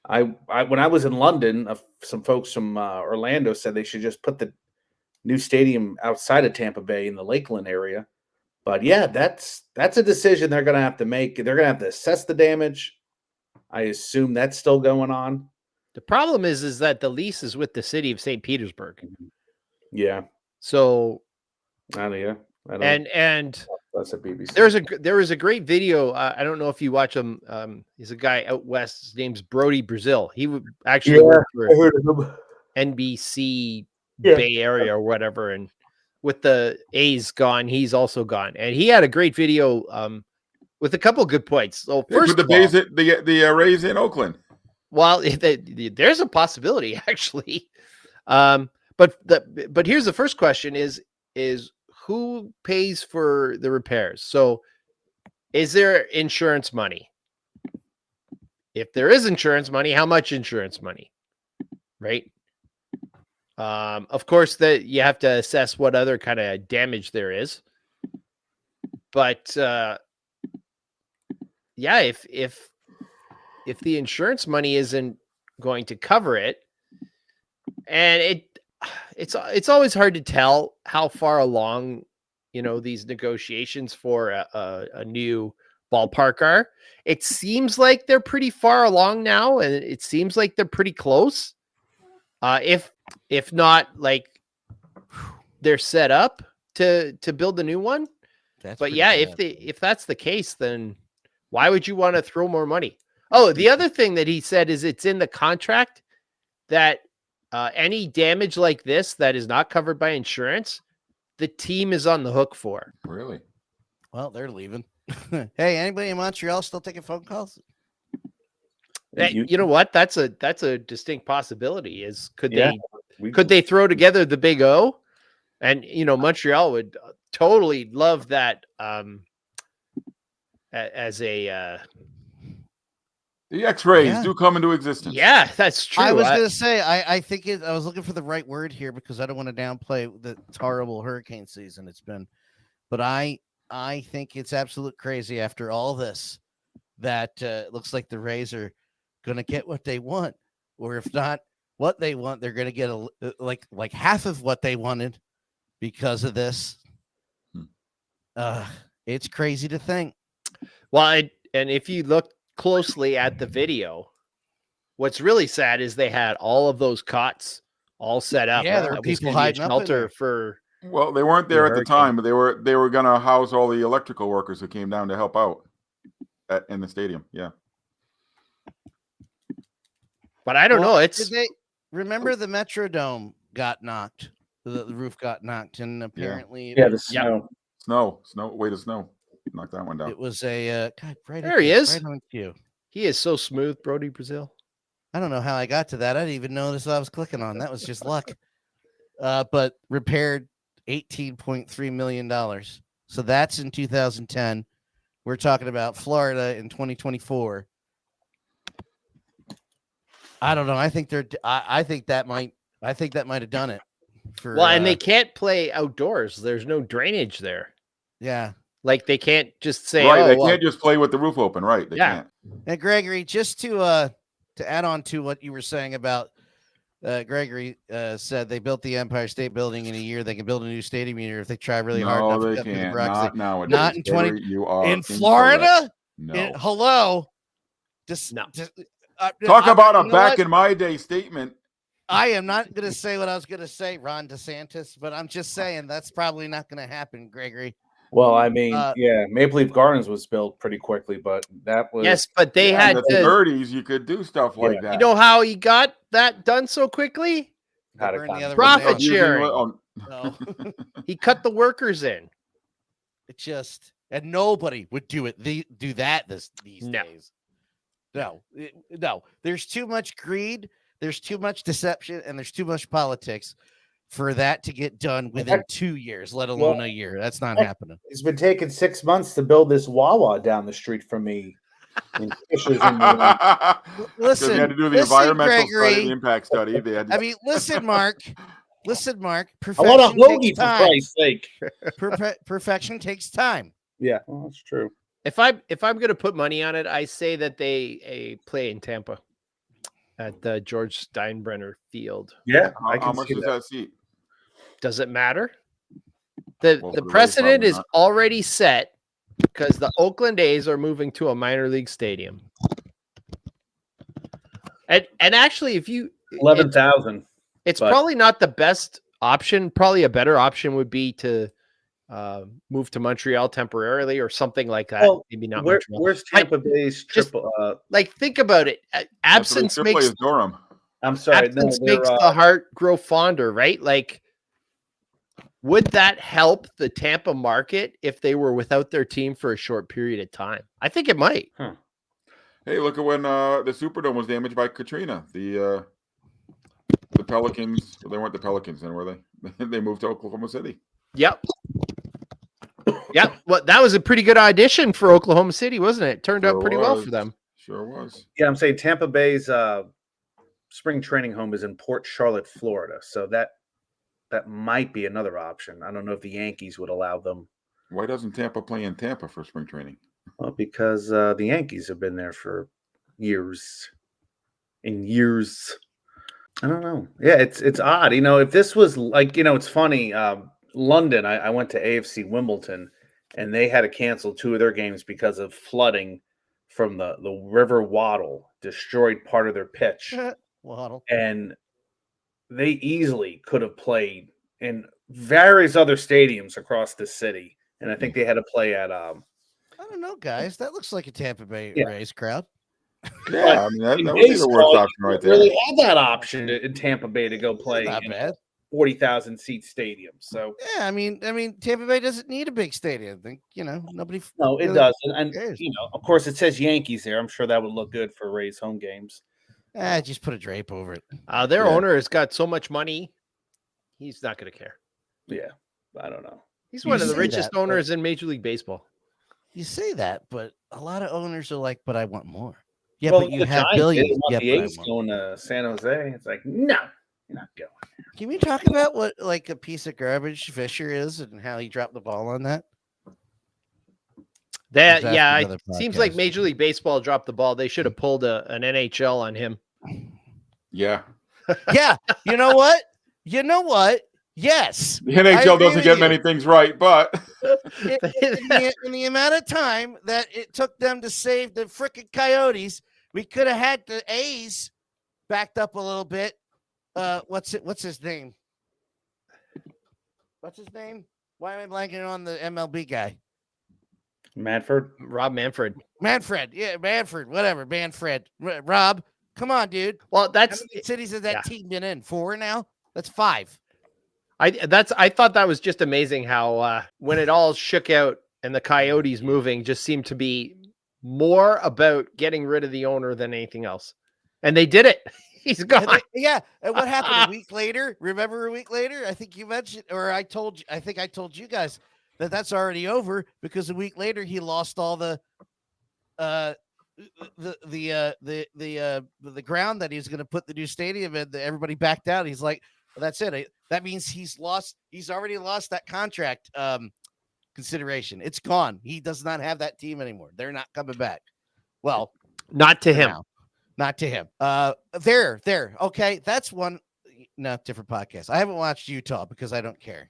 When I was in London, some folks from Orlando said they should just put the new stadium outside of Tampa Bay in the Lakeland area. But yeah, that's a decision they're going to have to make. They're going to have to assess the damage. I assume that's still going on. The problem is that the lease is with the city of St. Petersburg. Yeah. So, and that's a BBC. There was a great video. I don't know if you watch him. He's a guy out west. His name's Brody Brazil. He would actually work for NBC Bay Area or whatever. And with the A's gone, he's also gone. And he had a great video with a couple good points. So first, the Rays in Oakland. Well, there's a possibility actually. But here's the first question: is who pays for the repairs? So, is there insurance money? If there is insurance money, how much insurance money? Right. Of course, that you have to assess what other kind of damage there is. But yeah, if the insurance money isn't going to cover it, and it's always hard to tell how far along, these negotiations for a new ballpark are. It seems like they're pretty far along now, and it seems like they're pretty close. If not, like they're set up to build a new one. But yeah, if that's the case, then why would you want to throw more money? Oh, the other thing that he said is it's in the contract that any damage like this that is not covered by insurance, the team is on the hook for. Really? Well, they're leaving. Hey, anybody in Montreal still taking phone calls? You know what? That's a distinct possibility. Could they throw together the Big O? And Montreal would totally love that as a the X-rays do come into existence. Yeah, that's true. I was going to say, I think I was looking for the right word here because I don't want to downplay the horrible hurricane season it's been. But I think it's absolute crazy after all this that it looks like the Rays are going to get what they want, or if not what they want, they're going to get like half of what they wanted because of this. It's crazy to think. Well, and if you look closely at the video, what's really sad is they had all of those cots all set up. Yeah, there were people hiding up shelter for. Well, they weren't there at the time, but they were going to house all the electrical workers who came down to help out in the stadium. Yeah. But I don't know. Remember the Metrodome got knocked. The roof got knocked, and apparently, the snow. Way to snow. Knock that one down. It was a there he is. Right on cue. He is so smooth, Brody Brazil. I don't know how I got to that. I didn't even notice what I was clicking on. That was just luck. But repaired $18.3 million. So that's in 2010. We're talking about Florida in 2024. I don't know. I think that might have done it. And they can't play outdoors. There's no drainage there. Yeah. Like they can't just say, right. They can't just play with the roof open. Right. They can't. And Gregory, just to add on to what you were saying about Gregory said they built the Empire State Building in a year. They can build a new stadium in a year if they try really hard enough. No, they can't. Not nowadays. Not in 20. You are in Florida. No. Hello. Talk about a back in my day statement. I am not going to say what I was going to say, Ron DeSantis, but I'm just saying that's probably not going to happen, Gregory. Well, I mean, yeah, Maple Leaf Gardens was built pretty quickly, but that was Yes, but they had in the to. 30s. You could do stuff like that. You know how he got that done so quickly? Had a Burn the other Profit one down. sharing. No. He cut the workers in. It just, and nobody would do it. Do that these days. No. There's too much greed. There's too much deception, and there's too much politics for that to get done within 2 years, let alone a year. That's not happening. It's been taking 6 months to build this Wawa down the street from me. And Fisher's in the Listen, they had to do the listen, environmental Gregory. study, the impact study. They had. I mean, listen, Mark. Listen, Mark. I want a Perfection hoagie takes for time. Christ's sake. Perfection takes time. Yeah, well, that's true. If I'm going to put money on it, I say that they play in Tampa at the George Steinbrenner Field. Yeah, How much does that seat? Does it matter? The Well, for the Rays, precedent probably is not. already set because the Oakland A's are moving to a minor league stadium. And actually, if you 11,000. it's probably not the best option. Probably a better option would be to move to Montreal temporarily or something like that. Well, maybe not Montreal. Where's Tampa Bay's just- triple? Like, think about it. Absence Triple A makes is Durham. I'm sorry, absence makes the heart grow fonder, right? Like, would that help the Tampa market if they were without their team for a short period of time? I think it might. Hey, look at when the Superdome was damaged by Katrina. The Pelicans, they weren't the Pelicans then, were they? They moved to Oklahoma City. Yep. Yep. Well, that was a pretty good audition for Oklahoma City, wasn't it? Turned out pretty well for them. Sure was. Yeah, I'm saying Tampa Bay's spring training home is in Port Charlotte, Florida. So that might be another option. I don't know if the Yankees would allow them. Why doesn't Tampa play in Tampa for spring training? Well, because the Yankees have been there for years and years. I don't know. Yeah, it's odd. You know, if this was like, you know, it's funny. London, I went to AFC Wimbledon, and they had to cancel 2 of their games because of flooding from the River Waddle destroyed part of their pitch. Waddle. And they easily could have played in various other stadiums across the city. And I think they had to play at I don't know, guys. That looks like a Tampa Bay Rays crowd. Yeah, I mean that would be the worst option right there. Really had that option in Tampa Bay to go play Not in bad. 40,000 seat stadium. So Yeah, I mean, Tampa Bay doesn't need a big stadium. I think, nobody. no, it really doesn't. And cares. of course, it says Yankees there. I'm sure that would look good for Rays home games. Just put a drape over it. Their owner has got so much money, he's not going to care. Yeah, I don't know. He's one of the say richest that, owners in Major League Baseball. You say that, but a lot of owners are like, "But I want more." Yeah, Well, but you the have Giants, they billions. didn't want Yeah, the but I A's want. going to San Jose. It's like, no, you're not going. Can we talk about what like a piece of garbage Fisher is and how he dropped the ball on that? That That's yeah, another it seems like podcast. Major League Baseball dropped the ball. They should have pulled an NHL on him. Yeah. Yeah, you know what? Yes, The NHL agree doesn't with get you. many things right, but in the amount of time that it took them to save the frickin' Coyotes, we could have had the A's backed up a little bit. What's his name? What's his name? Why am I blanking on the MLB guy? Manfred? Rob Manfred. Manfred. Yeah, Manfred. Whatever. Manfred. Rob, come on, dude. Well, How that's many cities has that yeah. team been in? 4 now? That's 5. I thought that was just amazing how when it all shook out and the Coyotes moving just seemed to be more about getting rid of the owner than anything else. And they did it. He's gone. Yeah. And what happened a week later? Remember a week later? I think you mentioned, or I told you guys that that's already over because a week later he lost all the ground that he was going to put the new stadium in. Everybody backed out. He's like, well, that's it. That means he's already lost that contract consideration. It's gone. He does not have that team anymore. They're not coming back. Well, Not to him. now. Not to him. There. Okay. That's one. No, different podcast. I haven't watched Utah because I don't care.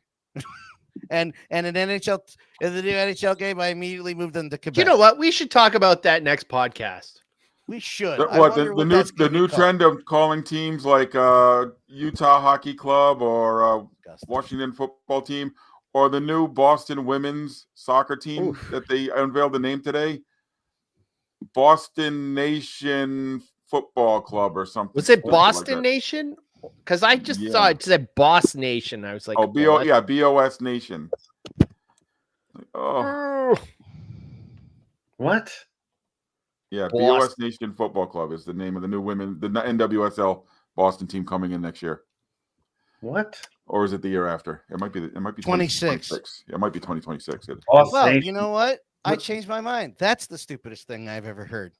and in the new NHL game, I immediately moved them to Quebec. You know what? We should talk about that next podcast. We should. The, I what wonder the what new that's the gonna be new called. trend of calling teams like Utah Hockey Club or Disgusting. Washington Football Team or the new Boston Women's Soccer Team Oof. that they unveiled the name today, Boston Nation Football Club or something. Was it stupid Boston like Nation? Because I just Yeah. saw it said Boss Nation. I was like, that. well, that's- BOS Nation. Oh Oh, What? yeah, Boston. BOS Nation Football Club is the name of the new the NWSL Boston team coming in next year. What? Or is it the year after? It might be 26. Yeah, it might be 2026. Boss Well, Nation. you know what? I What- changed my mind. That's the stupidest thing I've ever heard.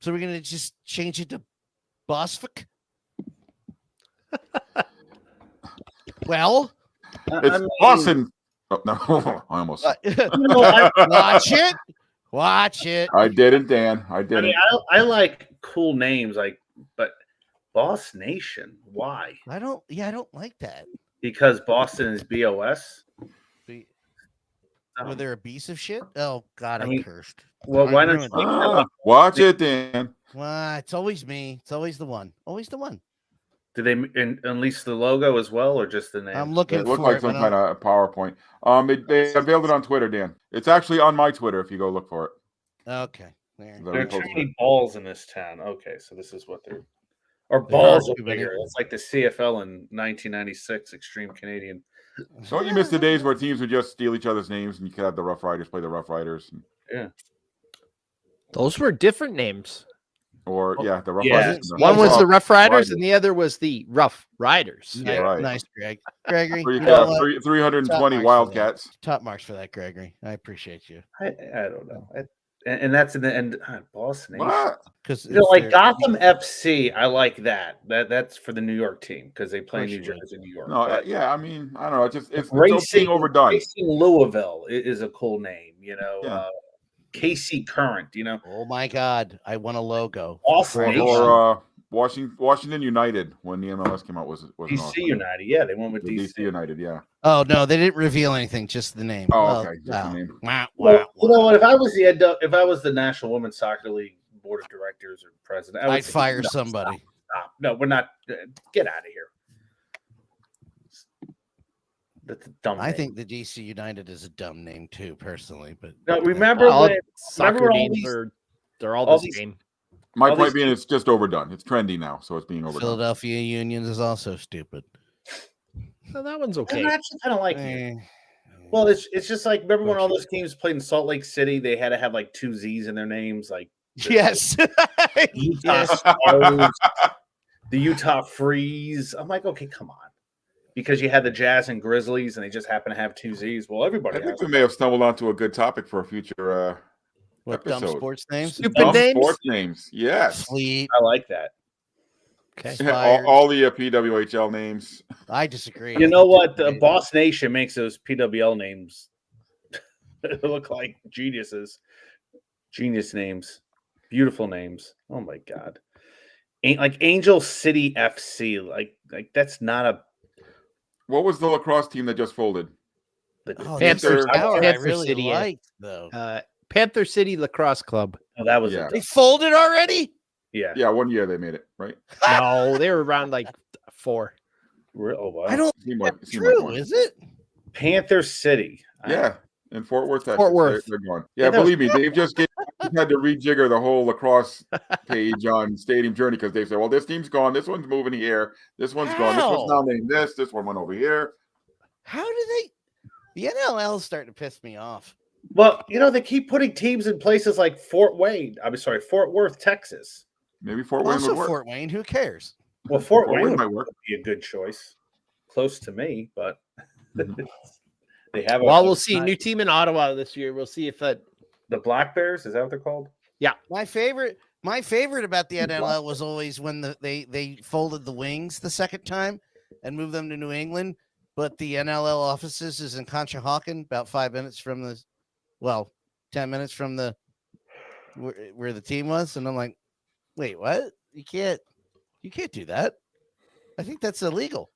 So we're gonna just change it to Bosfic. Well, It's mean, Boston. Oh, no, I almost. watch it. Watch it. I didn't, Dan. I I didn't. mean, I like cool names, but Boss Nation. Why? I don't like that. Because Boston is BOS. Were there a piece of shit? Oh God, I I mean, cursed. Well, why don't you Ruined Watch it, Dan. Well, it's always me. It's always the one. Always the one. Did they unleash the logo as well, or just the name? I'm looking It looked for like it. some but kind of PowerPoint. They unveiled it on Twitter, Dan. It's actually on my Twitter if you go look for it. Okay. There. That There are we too posted many it. balls in this town. Okay, so this is what they're. Or There balls are are too many. bigger. It's like the CFL in 1996, Extreme Canadian. Don't you miss the days where teams would just steal each other's names and you could have the Rough Riders play the Rough Riders? Yeah. those were different names. Or, yeah, the Rough Yeah. Riders. and One was Rough the Rough Riders, Riders. and the other was the Rough Riders. Nice, right. nice, Greg. Gregory, Or you you could know have what? 320 Top marks for Wildcats. Top marks for that, Gregory. I appreciate you. I don't know. And that's in the end. Boss Nation. What? Because Like Gotham FC, I like that. That's for the New York team because they play course New you would. Jersey, New York. No, But yeah, I mean, I don't know. It's Racing, being overdone. Racing Louisville is a cool name. Yeah. KC Current. oh my God, I want a logo. Boss Or, Nation. Washington United when the MLS came out was DC awesome. United. Yeah, they went with The DC. DC United, yeah. Oh no, they didn't reveal anything. Just the name. Oh, okay, just the wow. name. Wow, Well, wow, you know wow. what? If I was the National Women's Soccer League board of directors or president, I would I'd say, fire "No, somebody. Stop. No, we're not. Get out of here. That's a dumb. I name. think the DC United is a dumb name too, personally. But No, remember All when soccer when all names these- they're all all the these- same. My All point these being it's just overdone. It's trendy now, so it's being overdone. Philadelphia Unions is also stupid. So that one's I okay. actually kind of like it. Eh. Well, it's just like remember when all those teams played in Salt Lake City? They had to have like two Z's in their names, like Yes. Utah Yes. Stars, the Utah Freeze. I'm like, okay, come on, because you had the Jazz and Grizzlies, and they just happen to have two Z's. Well, everybody I think has. we may have stumbled onto a good topic for a future What dumb episode. sports names? Stupid dumb names? sports names. Yes. Fleet. I like that. Okay. Spires. all the PWHL names. I disagree. You I know think what? they're The great. Boss Nation makes those PWL names look like geniuses. Genius names. Beautiful names. Oh my god. Like Angel City FC. Like that's not a What was the lacrosse team that just folded? Oh, Panthers- Panther Tower, I Panther really City, yeah. liked though. Panther City Lacrosse Club. no, that was Yeah. They folded already. yeah. Yeah, 1 year they made it, right? No, they were around like 4. Oh, wow. I don't Seemed think like- that's seemed like true, one. is it? Panther City. Yeah, in Fort Worth, Texas. Fort Worth. They're gone. Yeah, Yeah, that was- believe me, Dave just had to rejigger the whole lacrosse page on Stadium Journey because Dave said, well, this team's gone. This one's moving here. This one's gone. This one's now How? named this. This one went over here. How do they? The NLL is starting to piss me off. Well, they keep putting teams in places like Fort Worth, Texas. Maybe Fort Wayne Also, would work. Fort Wayne. Who cares? Well, Fort Fort Wayne Wayne would might work. be a good choice. Close to me, but Mhm. they have Well, we'll see. New team in Ottawa this year. We'll see if that. the Black Bears, is that what they're called? My favorite about the NLL was always when they folded the Wings the second time and moved them to New England. But the NLL offices is in Conshohocken, about 5 minutes from 10 minutes from where the team was. And I'm like, wait, what? You can't do that. I think that's illegal.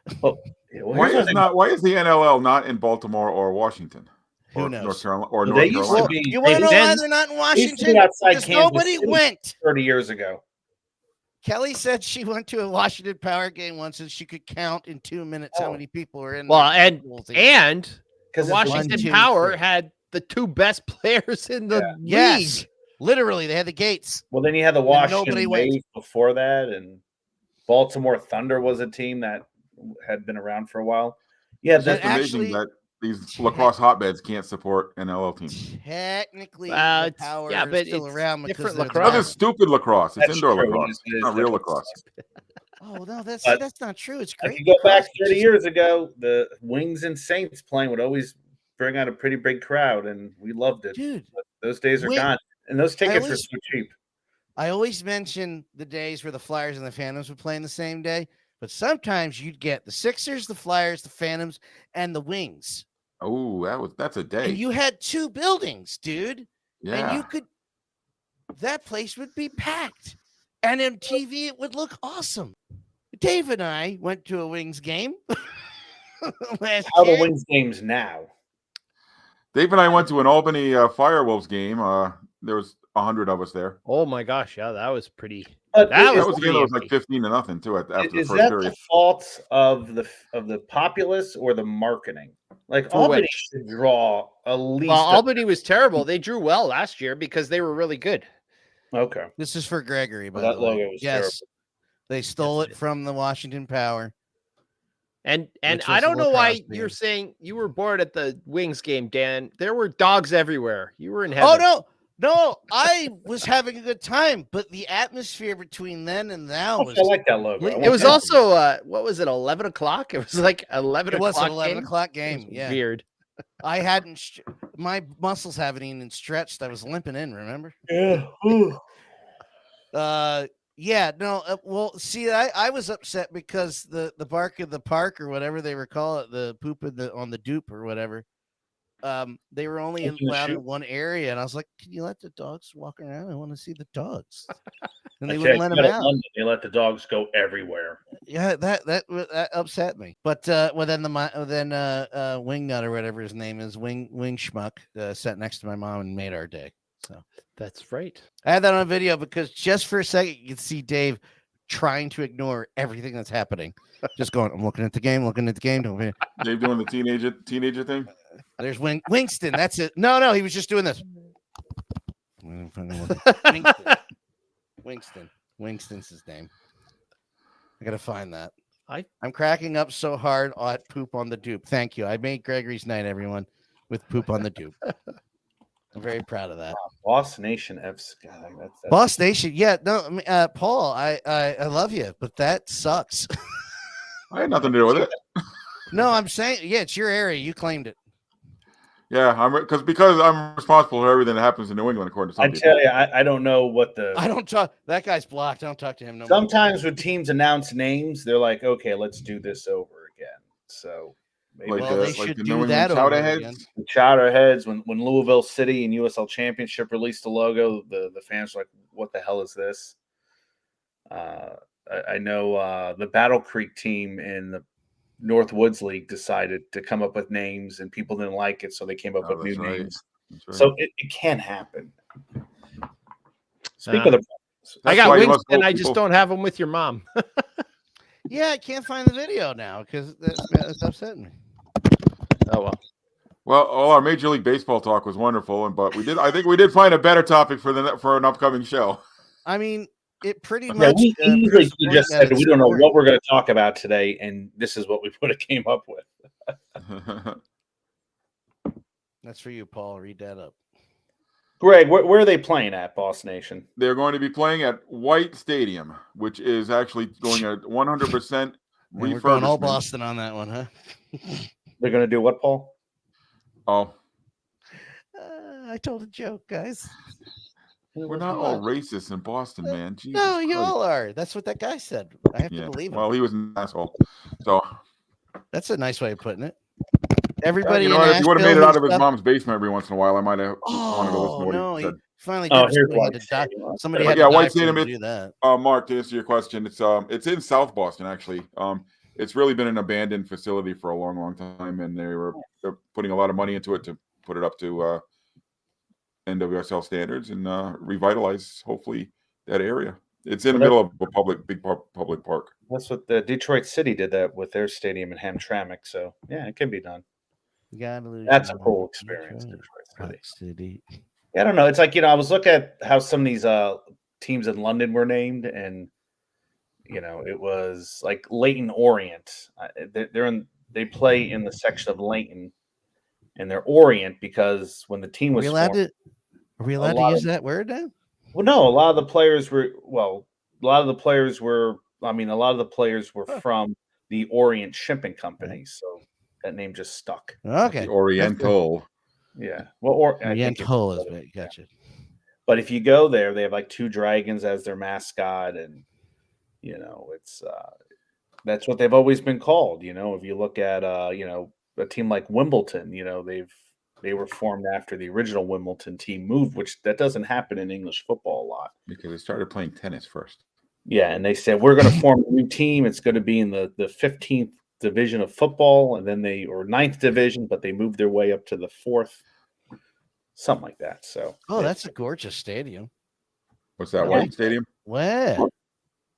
Yeah, well, Why here's is the NLL not in Baltimore or Washington? Who or knows? North Carolina or Well, North they used to Carolina. be. You want to know they why then- they're not in used to be Washington? outside Because Kansas nobody City went. 30 years ago. Kelly said she went to a Washington Power game once and she could count in 2 minutes how many people were in Well, there. and the Because Washington 1, 2, Power 3. had the 2 best players in the league. Yes, literally, they had the gates. well, then you had the nobody Washington went. Waves before that, and Baltimore Thunder was a team that had been around for a while. Yeah, It's just And amazing actually- that these lacrosse hotbeds can't support NLL teams. Technically, Well, the it's- Power yeah, is but still it's around because different they're lacrosse. That is stupid lacrosse. It's That's indoor true. lacrosse. It is It's not real definitely lacrosse. Oh no, that's But not true. It's If great. you go back lacrosse. 30 years ago, the Wings and Saints playing would always bring out a pretty big crowd, and we loved it. Dude, But those days are Wait, gone, and those tickets are always- so cheap. I always mention the days where the Flyers and the Phantoms would play in the same day, but sometimes you'd get the Sixers, the Flyers, the Phantoms, and the Wings. Oh, that's a day. And you had 2 buildings, dude. yeah. And you could, that place would be packed. And on TV, it would look awesome. Dave and I went to a Wings game last How the year. Wings games now? Dave and I went to an Albany Firewolves game. There was 100 of us there. Oh my gosh, yeah, that was pretty. But That That was was a game that was pretty like 15-0 too after the is first that period. the fault of the populace or the marketing? Like For Albany which? should draw at least. Well, Albany was terrible. They drew well last year because they were really good. Okay. This is for Gregory, by Well, that the way. logo was Yes, they stole Yes, it it is. from the Washington Power. And Which I was don't the know why lacrosse you're team. saying you were bored at the Wings game, Dan. There were dogs everywhere. You were in heaven. Oh no, I was having a good time, but the atmosphere between then and now was I like that logo. It I It want was that. also what was it, 11 o'clock? It was like 11 it was o'clock. an 11 game? o'clock It game. was Yeah, weird. I hadn't. My muscles haven't even stretched. I was limping in. Remember? Yeah. Ooh. Yeah. No. Well, see, I was upset because the bark of the park or whatever they were calling it, the poop on the dupe or whatever. They were only Into the allowed chute? in one area, and I was like, "Can you let the dogs walk around? I want to see the dogs." And they I wouldn't tell let you, them in out. London, they let the dogs go everywhere. Yeah, that upset me. But well, then Wingnut or whatever his name is, Wing Schmuck, sat next to my mom and made our day. So That's right. I had that on video because just for a second you could see Dave trying to ignore everything that's happening, just going, "I'm looking at the game, looking at the game." Don't be-" Dave doing the teenager thing. There's Wingston. That's it. No, he was just doing this. Wingston's his name. I gotta find that. I'm cracking up so hard at poop on the dupe. Thank you. I made Gregory's night, everyone, with poop on the dupe. I'm very proud of that. Boss Nation F's. God, that's Boss Nation, yeah, no, Paul, I love you, but that sucks. I had nothing to do with it. No, I'm saying, yeah, it's your area. You claimed it. Yeah, because I'm responsible for everything that happens in New England, according to some I people. tell you, I don't know what the. I don't talk. That guy's blocked. I don't talk to him no more. Sometimes when teams announce names, they're like, "Okay, let's do this over again." So maybe Like Well, they the should New do England that over Chowderheads. again. the Chowderheads, when Louisville City and USL Championship released the logo, the fans were like, "What the hell is this?" I know the Battle Creek team in the North Woods League decided to come up with names, and people didn't like it, so they came up Oh, with new that's right. names. That's right. So it can happen. Speak Uh, of the, I That's got why you wings must and vote, I just people. don't have them with your mom. Yeah, I can't find the video now because that's upsetting me. Oh well. Well, all our Major League Baseball talk was wonderful, but I think we did find a better topic for an upcoming show. I mean, it pretty yeah, much. we easily proves the could point just that said it's we don't know important. what we're going to talk about today, and this is what we would have came up with. That's for you, Paul. Read that up. Greg, where are they playing at, Boss Nation? They're going to be playing at White Stadium, which is actually going at 100% And we're going all refurbishment. Boston on that one, huh? They're going to do what, Paul? Oh, I told a joke, guys. we're not all racist in Boston, man. Jesus No, you Christ. all are. That's what that guy said. I have Yeah. to believe him. Well, he was an asshole. So, That's a nice way of putting it. Everybody, you know in what, if he would have made it Nashville out of his who's up- mom's basement every once in a while, I might have wanted to listen to Oh what no, he he said. finally Oh, did. here's Somebody had White to die. Stadium. Somebody But had yeah, to die White for him Stadium, to do that. Mark, to answer your question, it's in South Boston actually. It's really been an abandoned facility for a long, long time, and they're putting a lot of money into it to put it up to NWSL standards and revitalize hopefully that area. It's in the middle of a big public park. That's what the Detroit City did that with their stadium in Hamtramck. So yeah, it can be done. That's a cool experience. Detroit City. Yeah, I don't know. It's like, I was looking at how some of these teams in London were named, and it was like Leighton Orient. They play in the section of Leighton, and they're Orient because when the team was Are we allowed to use that word now? Well, no, a lot of the players were from the Orient Shipping Company, so that name just stuck. Okay. The Oriental. Yeah. Well, Oriental is big. Gotcha. But if you go there, they have like 2 dragons as their mascot, and it's that's what they've always been called. If you look at a team like Wimbledon, they were formed after the original Wimbledon team moved, which that doesn't happen in English football a lot. Because they started playing tennis first. Yeah, and they said we're going to form a new team. It's going to be in the 15th division of football, and then or 9th division, but they moved their way up to the 4th, something like that. So, that's a gorgeous stadium. What's that, White Stadium? Wow.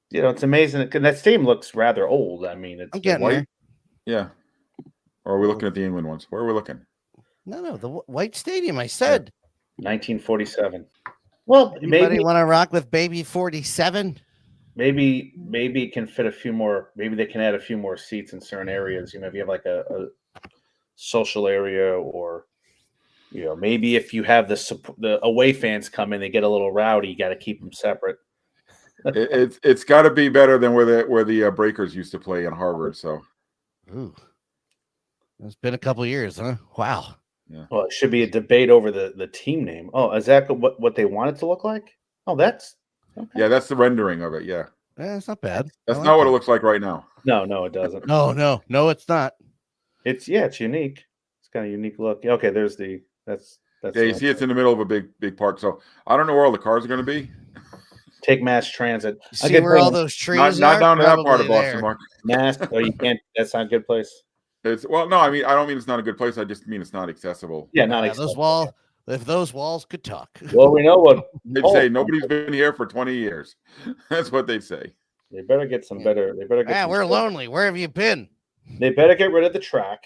It's amazing. That stadium looks rather old. I mean, it's I'm getting White. there. Yeah. Or are we looking at the England ones? Where are we looking? No, the White Stadium. I said 1947. Well, anybody want to rock with Baby 47? Maybe it can fit a few more. Maybe they can add a few more seats in certain areas. If you have like a social area, or maybe if you have the away fans come in, they get a little rowdy. You got to keep them separate. It's got to be better than where the Breakers used to play in Harvard. So, ooh, it's been a couple years, huh? Wow. Yeah. Well, it should be a debate over the team name. Oh, is that what they want it to look like? Oh, that's okay. Yeah, that's the rendering of it. Yeah, it's not bad. That's not what it looks like right now. No, it doesn't. No, it's not. It's unique. It's got a unique look. Okay, there's that's. Yeah, you see, it's in the middle of a big park. So I don't know where all the cars are going to be. Take mass transit. See where all those trees not are? down to that part of There. Boston, Mark. Mass. Oh, you can't. That's not a good place. No, I mean, I don't mean it's not a good place. I just mean it's not accessible. Yeah, not accessible. Those walls. If those walls could talk. Well, we know what they'd say. Nobody's been here for 20 years. That's what they'd say. They better get some better. They better get. We're lonely. Where have you been? They better get rid of the track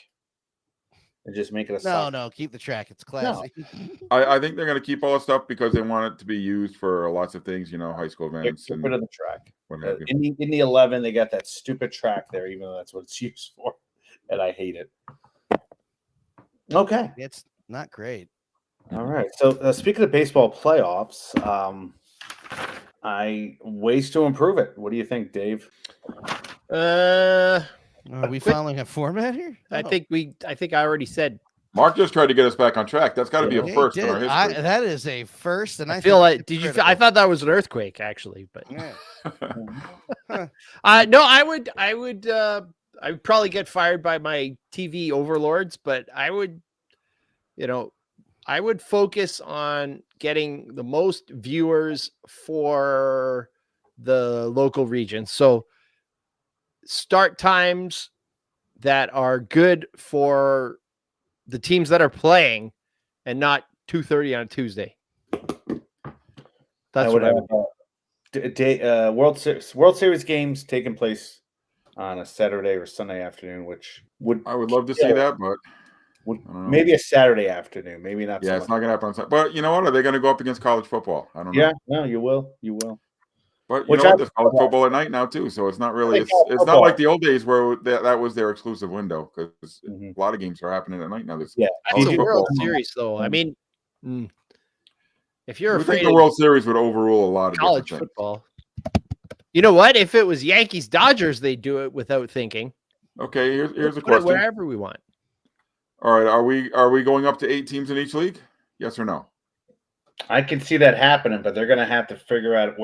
and just make it a. No, keep the track. It's classy. No. I think they're going to keep all the stuff because they want it to be used for lots of things. High school events. Get rid of the track. Whatever. In the 11, they got that stupid track there, even though that's what it's used for, and I hate it. Okay, it's not great. All right. So speaking of baseball playoffs, ways to improve it. What do you think, Dave? Are we following a format here? I think I already said. Mark just tried to get us back on track. That's got to be a first in our history. That is a first, and I feel like I thought that was an earthquake, actually, but no, I would probably get fired by my TV overlords, but I would focus on getting the most viewers for the local region. So start times that are good for the teams that are playing, and not 2:30 on a Tuesday. That's what I would. World Series games taking place on a Saturday or Sunday afternoon, which I would love to see that, but maybe a Saturday afternoon, maybe not. Yeah, it's not going to happen on Saturday. But you know what? Are they going to go up against college football? I don't know. Yeah, no, you will. But there's college football at night now too, so it's not really. It's not like the old days where that was their exclusive window, because a lot of games are happening at night now. That's a World Series, though. I mean, if you're afraid, think the World Series would overrule a lot of college football. You know what? If it was Yankees Dodgers, they'd do it without thinking. Okay, here's a question. Wherever we want. All right, are we going up to 8 teams in each league? Yes or no? I can see that happening, but they're going to have to figure out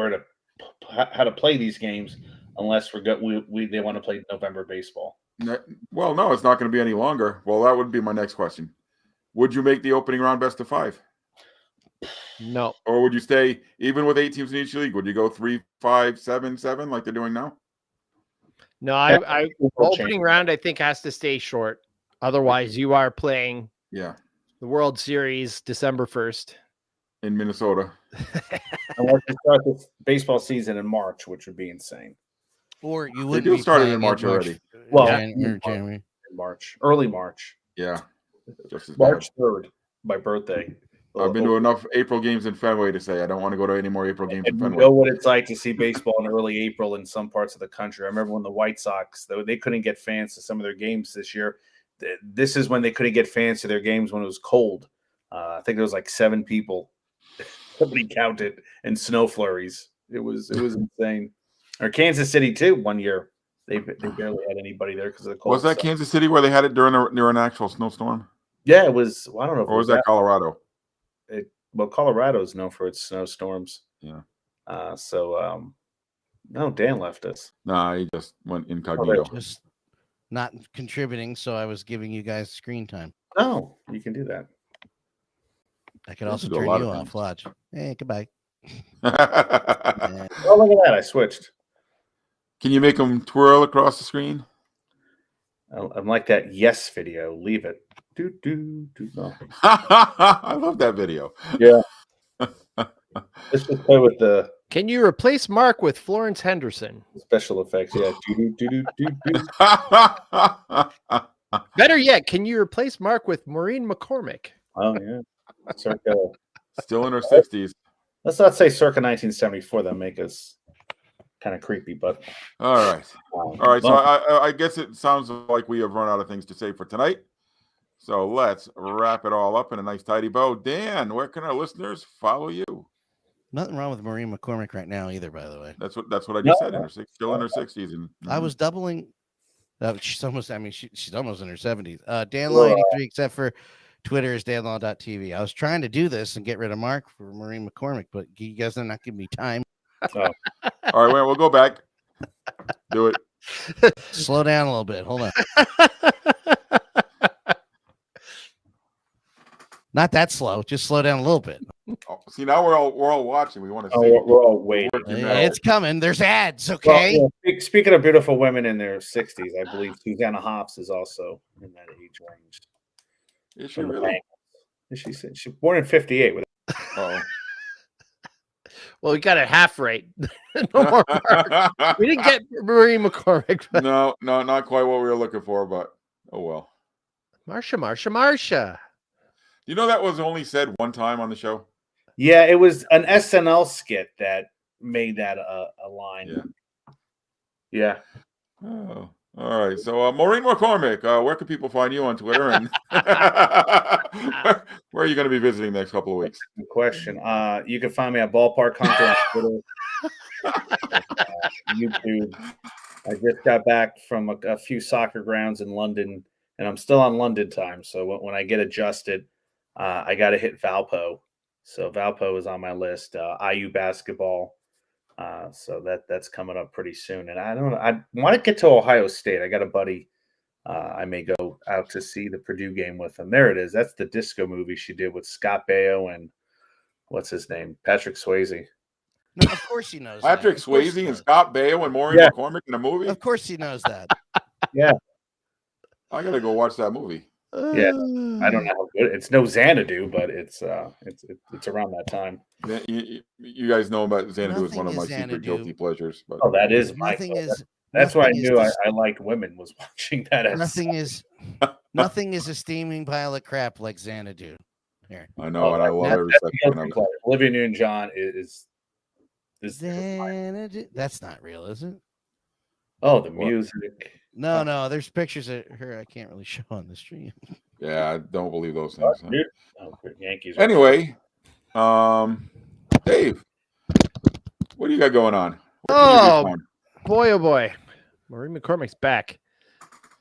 how to play these games, unless they want to play November baseball. Well, no, it's not going to be any longer. Well, that would be my next question. Would you make the opening round best of 5? No. Or would you stay even with 8 teams in each league? Would you go 3, 5, 7, 7 like they're doing now? No, opening round I think has to stay short. Otherwise, you are playing. Yeah. The World Series, December 1st. in Minnesota. Unless they start this baseball season in March, which would be insane. Or you They wouldn't do be start it playing in March already. Well, January. March, early March. Yeah, just as March bad. 3rd, my birthday. I've been to enough April games in Fenway to say I don't want to go to any more April games in And you Fenway. know what it's like to see baseball in early April in some parts of the country. I remember when the White Sox, though they couldn't get fans to some of their games this year. This is when they couldn't get fans to their games when it was cold. I think there was like 7 people. Somebody counted and snow flurries. It was insane. Or Kansas City too. One year they barely had anybody there because of the cold. Was that Kansas City where they had it during an actual snowstorm? Yeah, it was. Well, I don't know. If Or was that Colorado? Well, Colorado's known for its snowstorms. Yeah. No, Dan left us. Nah, he just went incognito. Just not contributing, so I was giving you guys screen time. No, you can do that. I could You also can do a turn lot you of off. things. Watch. Hey, goodbye. Can Oh, look at that! I switched. you make them twirl across the screen? I'm like that Yes video. Leave it. Do. No. I love that video. Yeah. Let's just play with the Can you replace Mark with Florence Henderson? special effects. Yeah. Do. Better yet, can you replace Mark with Maureen McCormick? Oh yeah. Circa. Still in her 60s. Let's not say circa 1974. That make us kind of creepy, but All right. All right. So I guess it sounds like we have run out of things to say for tonight. So let's wrap it all up in a nice tidy bow. Dan, where can our listeners follow you? Nothing wrong with Maureen McCormick right now either, by the way. That's what I just said. Still in her 60s, and I was doubling. She's almost. I mean, she's almost in her 70s. Dan Law 83, except for Twitter is danlaw.tv. I was trying to do this and get rid of Mark for Maureen McCormick, but you guys are not giving me time. Oh. All right. Well, we'll go back. Do it. Slow down a little bit. Hold on. Not that slow. Just slow down a little bit. Oh, see, now we're all watching. We want to Oh, see. we're all waiting. It's coming. There's ads. Okay. Well, yeah, speaking of beautiful women in their 60s, I believe Susanna Hoffs is also in that age range. Is she really? She's born in 58. Oh. Well, we got it half right. No more Mark. We didn't get Maureen McCormick. No, not quite what we were looking for, but oh well. Marsha. You know that was only said one time on the show? Yeah, it was an SNL skit that made that a line. Yeah. Oh, all right. So, Maureen McCormick, where can people find you on Twitter? And where are you going to be visiting the next couple of weeks? Good question. You can find me at Ballpark Hunter on Twitter, YouTube. I just got back from a few soccer grounds in London, and I'm still on London time. So when I get adjusted, I got to hit Valpo. So Valpo is on my list. IU basketball. So that's coming up pretty soon. And I don't know. I want to get to Ohio State. I got a buddy. I may go out to see the Purdue game with him. There it is. That's the disco movie she did with Scott Baio and what's his name? Patrick Swayze. No, of course he knows. Patrick Swayze and Scott Baio and Maureen McCormick in a movie? Of course he knows that. Yeah. I got to go watch that movie. Yeah, I don't know how good it's. No Xanadu, but it's around that time. You guys know about Xanadu. Nothing is one of my is secret Xanadu. guilty pleasures. But Oh, that is my. Nothing is. That's why I nothing is knew dis- I liked women was watching that. Nothing is a steaming pile of crap like Xanadu. Here, I know, and I love every second of it. Olivia Newton-John is Xanadu. That's not real, is it? Oh, the music. No. There's pictures of her. I can't really show on the stream. Yeah, I don't believe those things. Huh? Oh, Yankees. Anyway, Dave, what do you got going on? Oh boy. Maureen McCormick's back.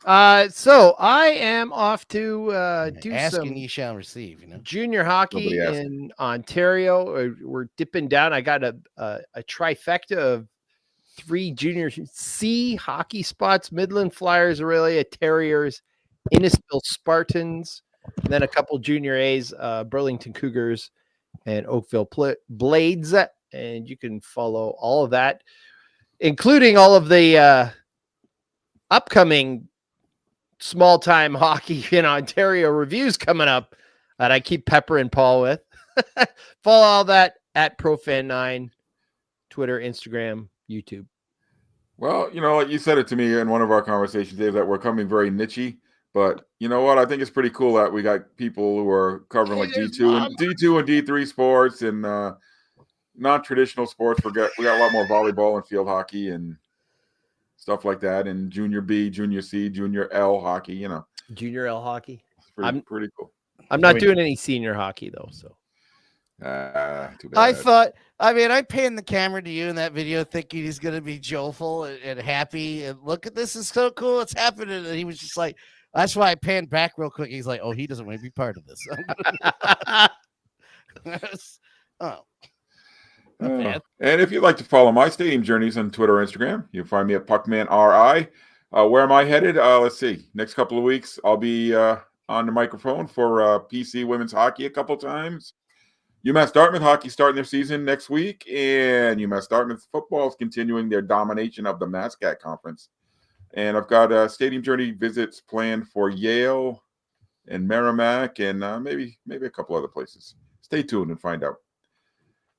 So I am off to do Asking some ye shall receive, you know. junior hockey in Ontario. We're dipping down. I got a trifecta of 3 junior C hockey spots: Midland Flyers, Aurelia Terriers, Innisfil Spartans, and then a couple junior A's, Burlington Cougars and Oakville Blades. And you can follow all of that, including all of the upcoming small-time hockey in Ontario reviews coming up that I keep peppering Paul with. Follow all that at ProFan9, Twitter, Instagram, YouTube. Well, like you said it to me in one of our conversations, Dave, that we're coming very nichey. But you know what? I think it's pretty cool that we got people who are covering like D2 and D3 sports and non-traditional sports. We got a lot more volleyball and field hockey and stuff like that, and junior B, junior C, junior L hockey. Junior L hockey. It's pretty cool. I'm not doing any senior hockey though, so. Too bad. I thought, I panned the camera to you in that video thinking he's going to be joyful and happy. And look at this. Is so cool. It's happening. And he was just like, that's why I panned back real quick. He's like, oh, he doesn't want to be part of this. And if you'd like to follow my stadium journeys on Twitter or Instagram, you can find me at PuckmanRI. Where am I headed? Let's see. Next couple of weeks, I'll be on the microphone for PC women's hockey a couple times. UMass Dartmouth hockey starting their season next week, and UMass Dartmouth football is continuing their domination of the MASCAT conference. And I've got stadium journey visits planned for Yale and Merrimack and maybe a couple other places. Stay tuned and find out.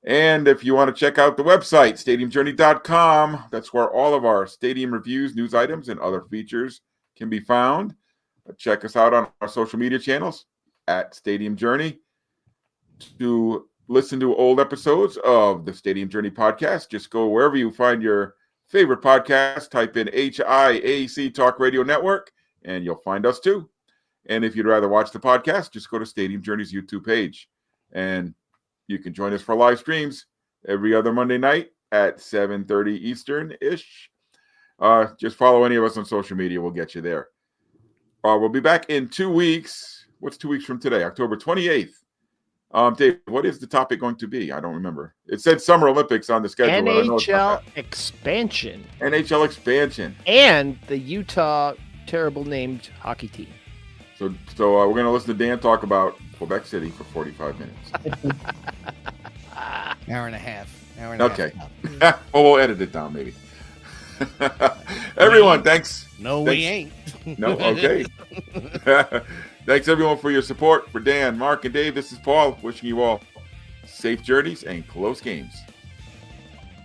And if you want to check out the website, stadiumjourney.com, that's where all of our stadium reviews, news items, and other features can be found. Check us out on our social media channels at Stadium Journey. To listen to old episodes of the Stadium Journey podcast, just go wherever you find your favorite podcast, type in HIAC Talk Radio Network, and you'll find us too. And if you'd rather watch the podcast, just go to Stadium Journey's YouTube page. And you can join us for live streams every other Monday night at 7:30 Eastern-ish. Just follow any of us on social media. We'll get you there. We'll be back in 2 weeks. What's 2 weeks from today? October 28th. Dave, what is the topic going to be? I don't remember. It said Summer Olympics on the schedule. NHL expansion. NHL expansion. And the Utah terrible named hockey team. So we're going to listen to Dan talk about Quebec City for 45 minutes. Hour and a half. Okay. Well, we'll edit it down maybe. Everyone, thanks. No, we ain't. No, okay. Thanks, everyone, for your support. For Dan, Mark, and Dave, this is Paul wishing you all safe journeys and close games.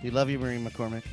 We love you, Maureen McCormick.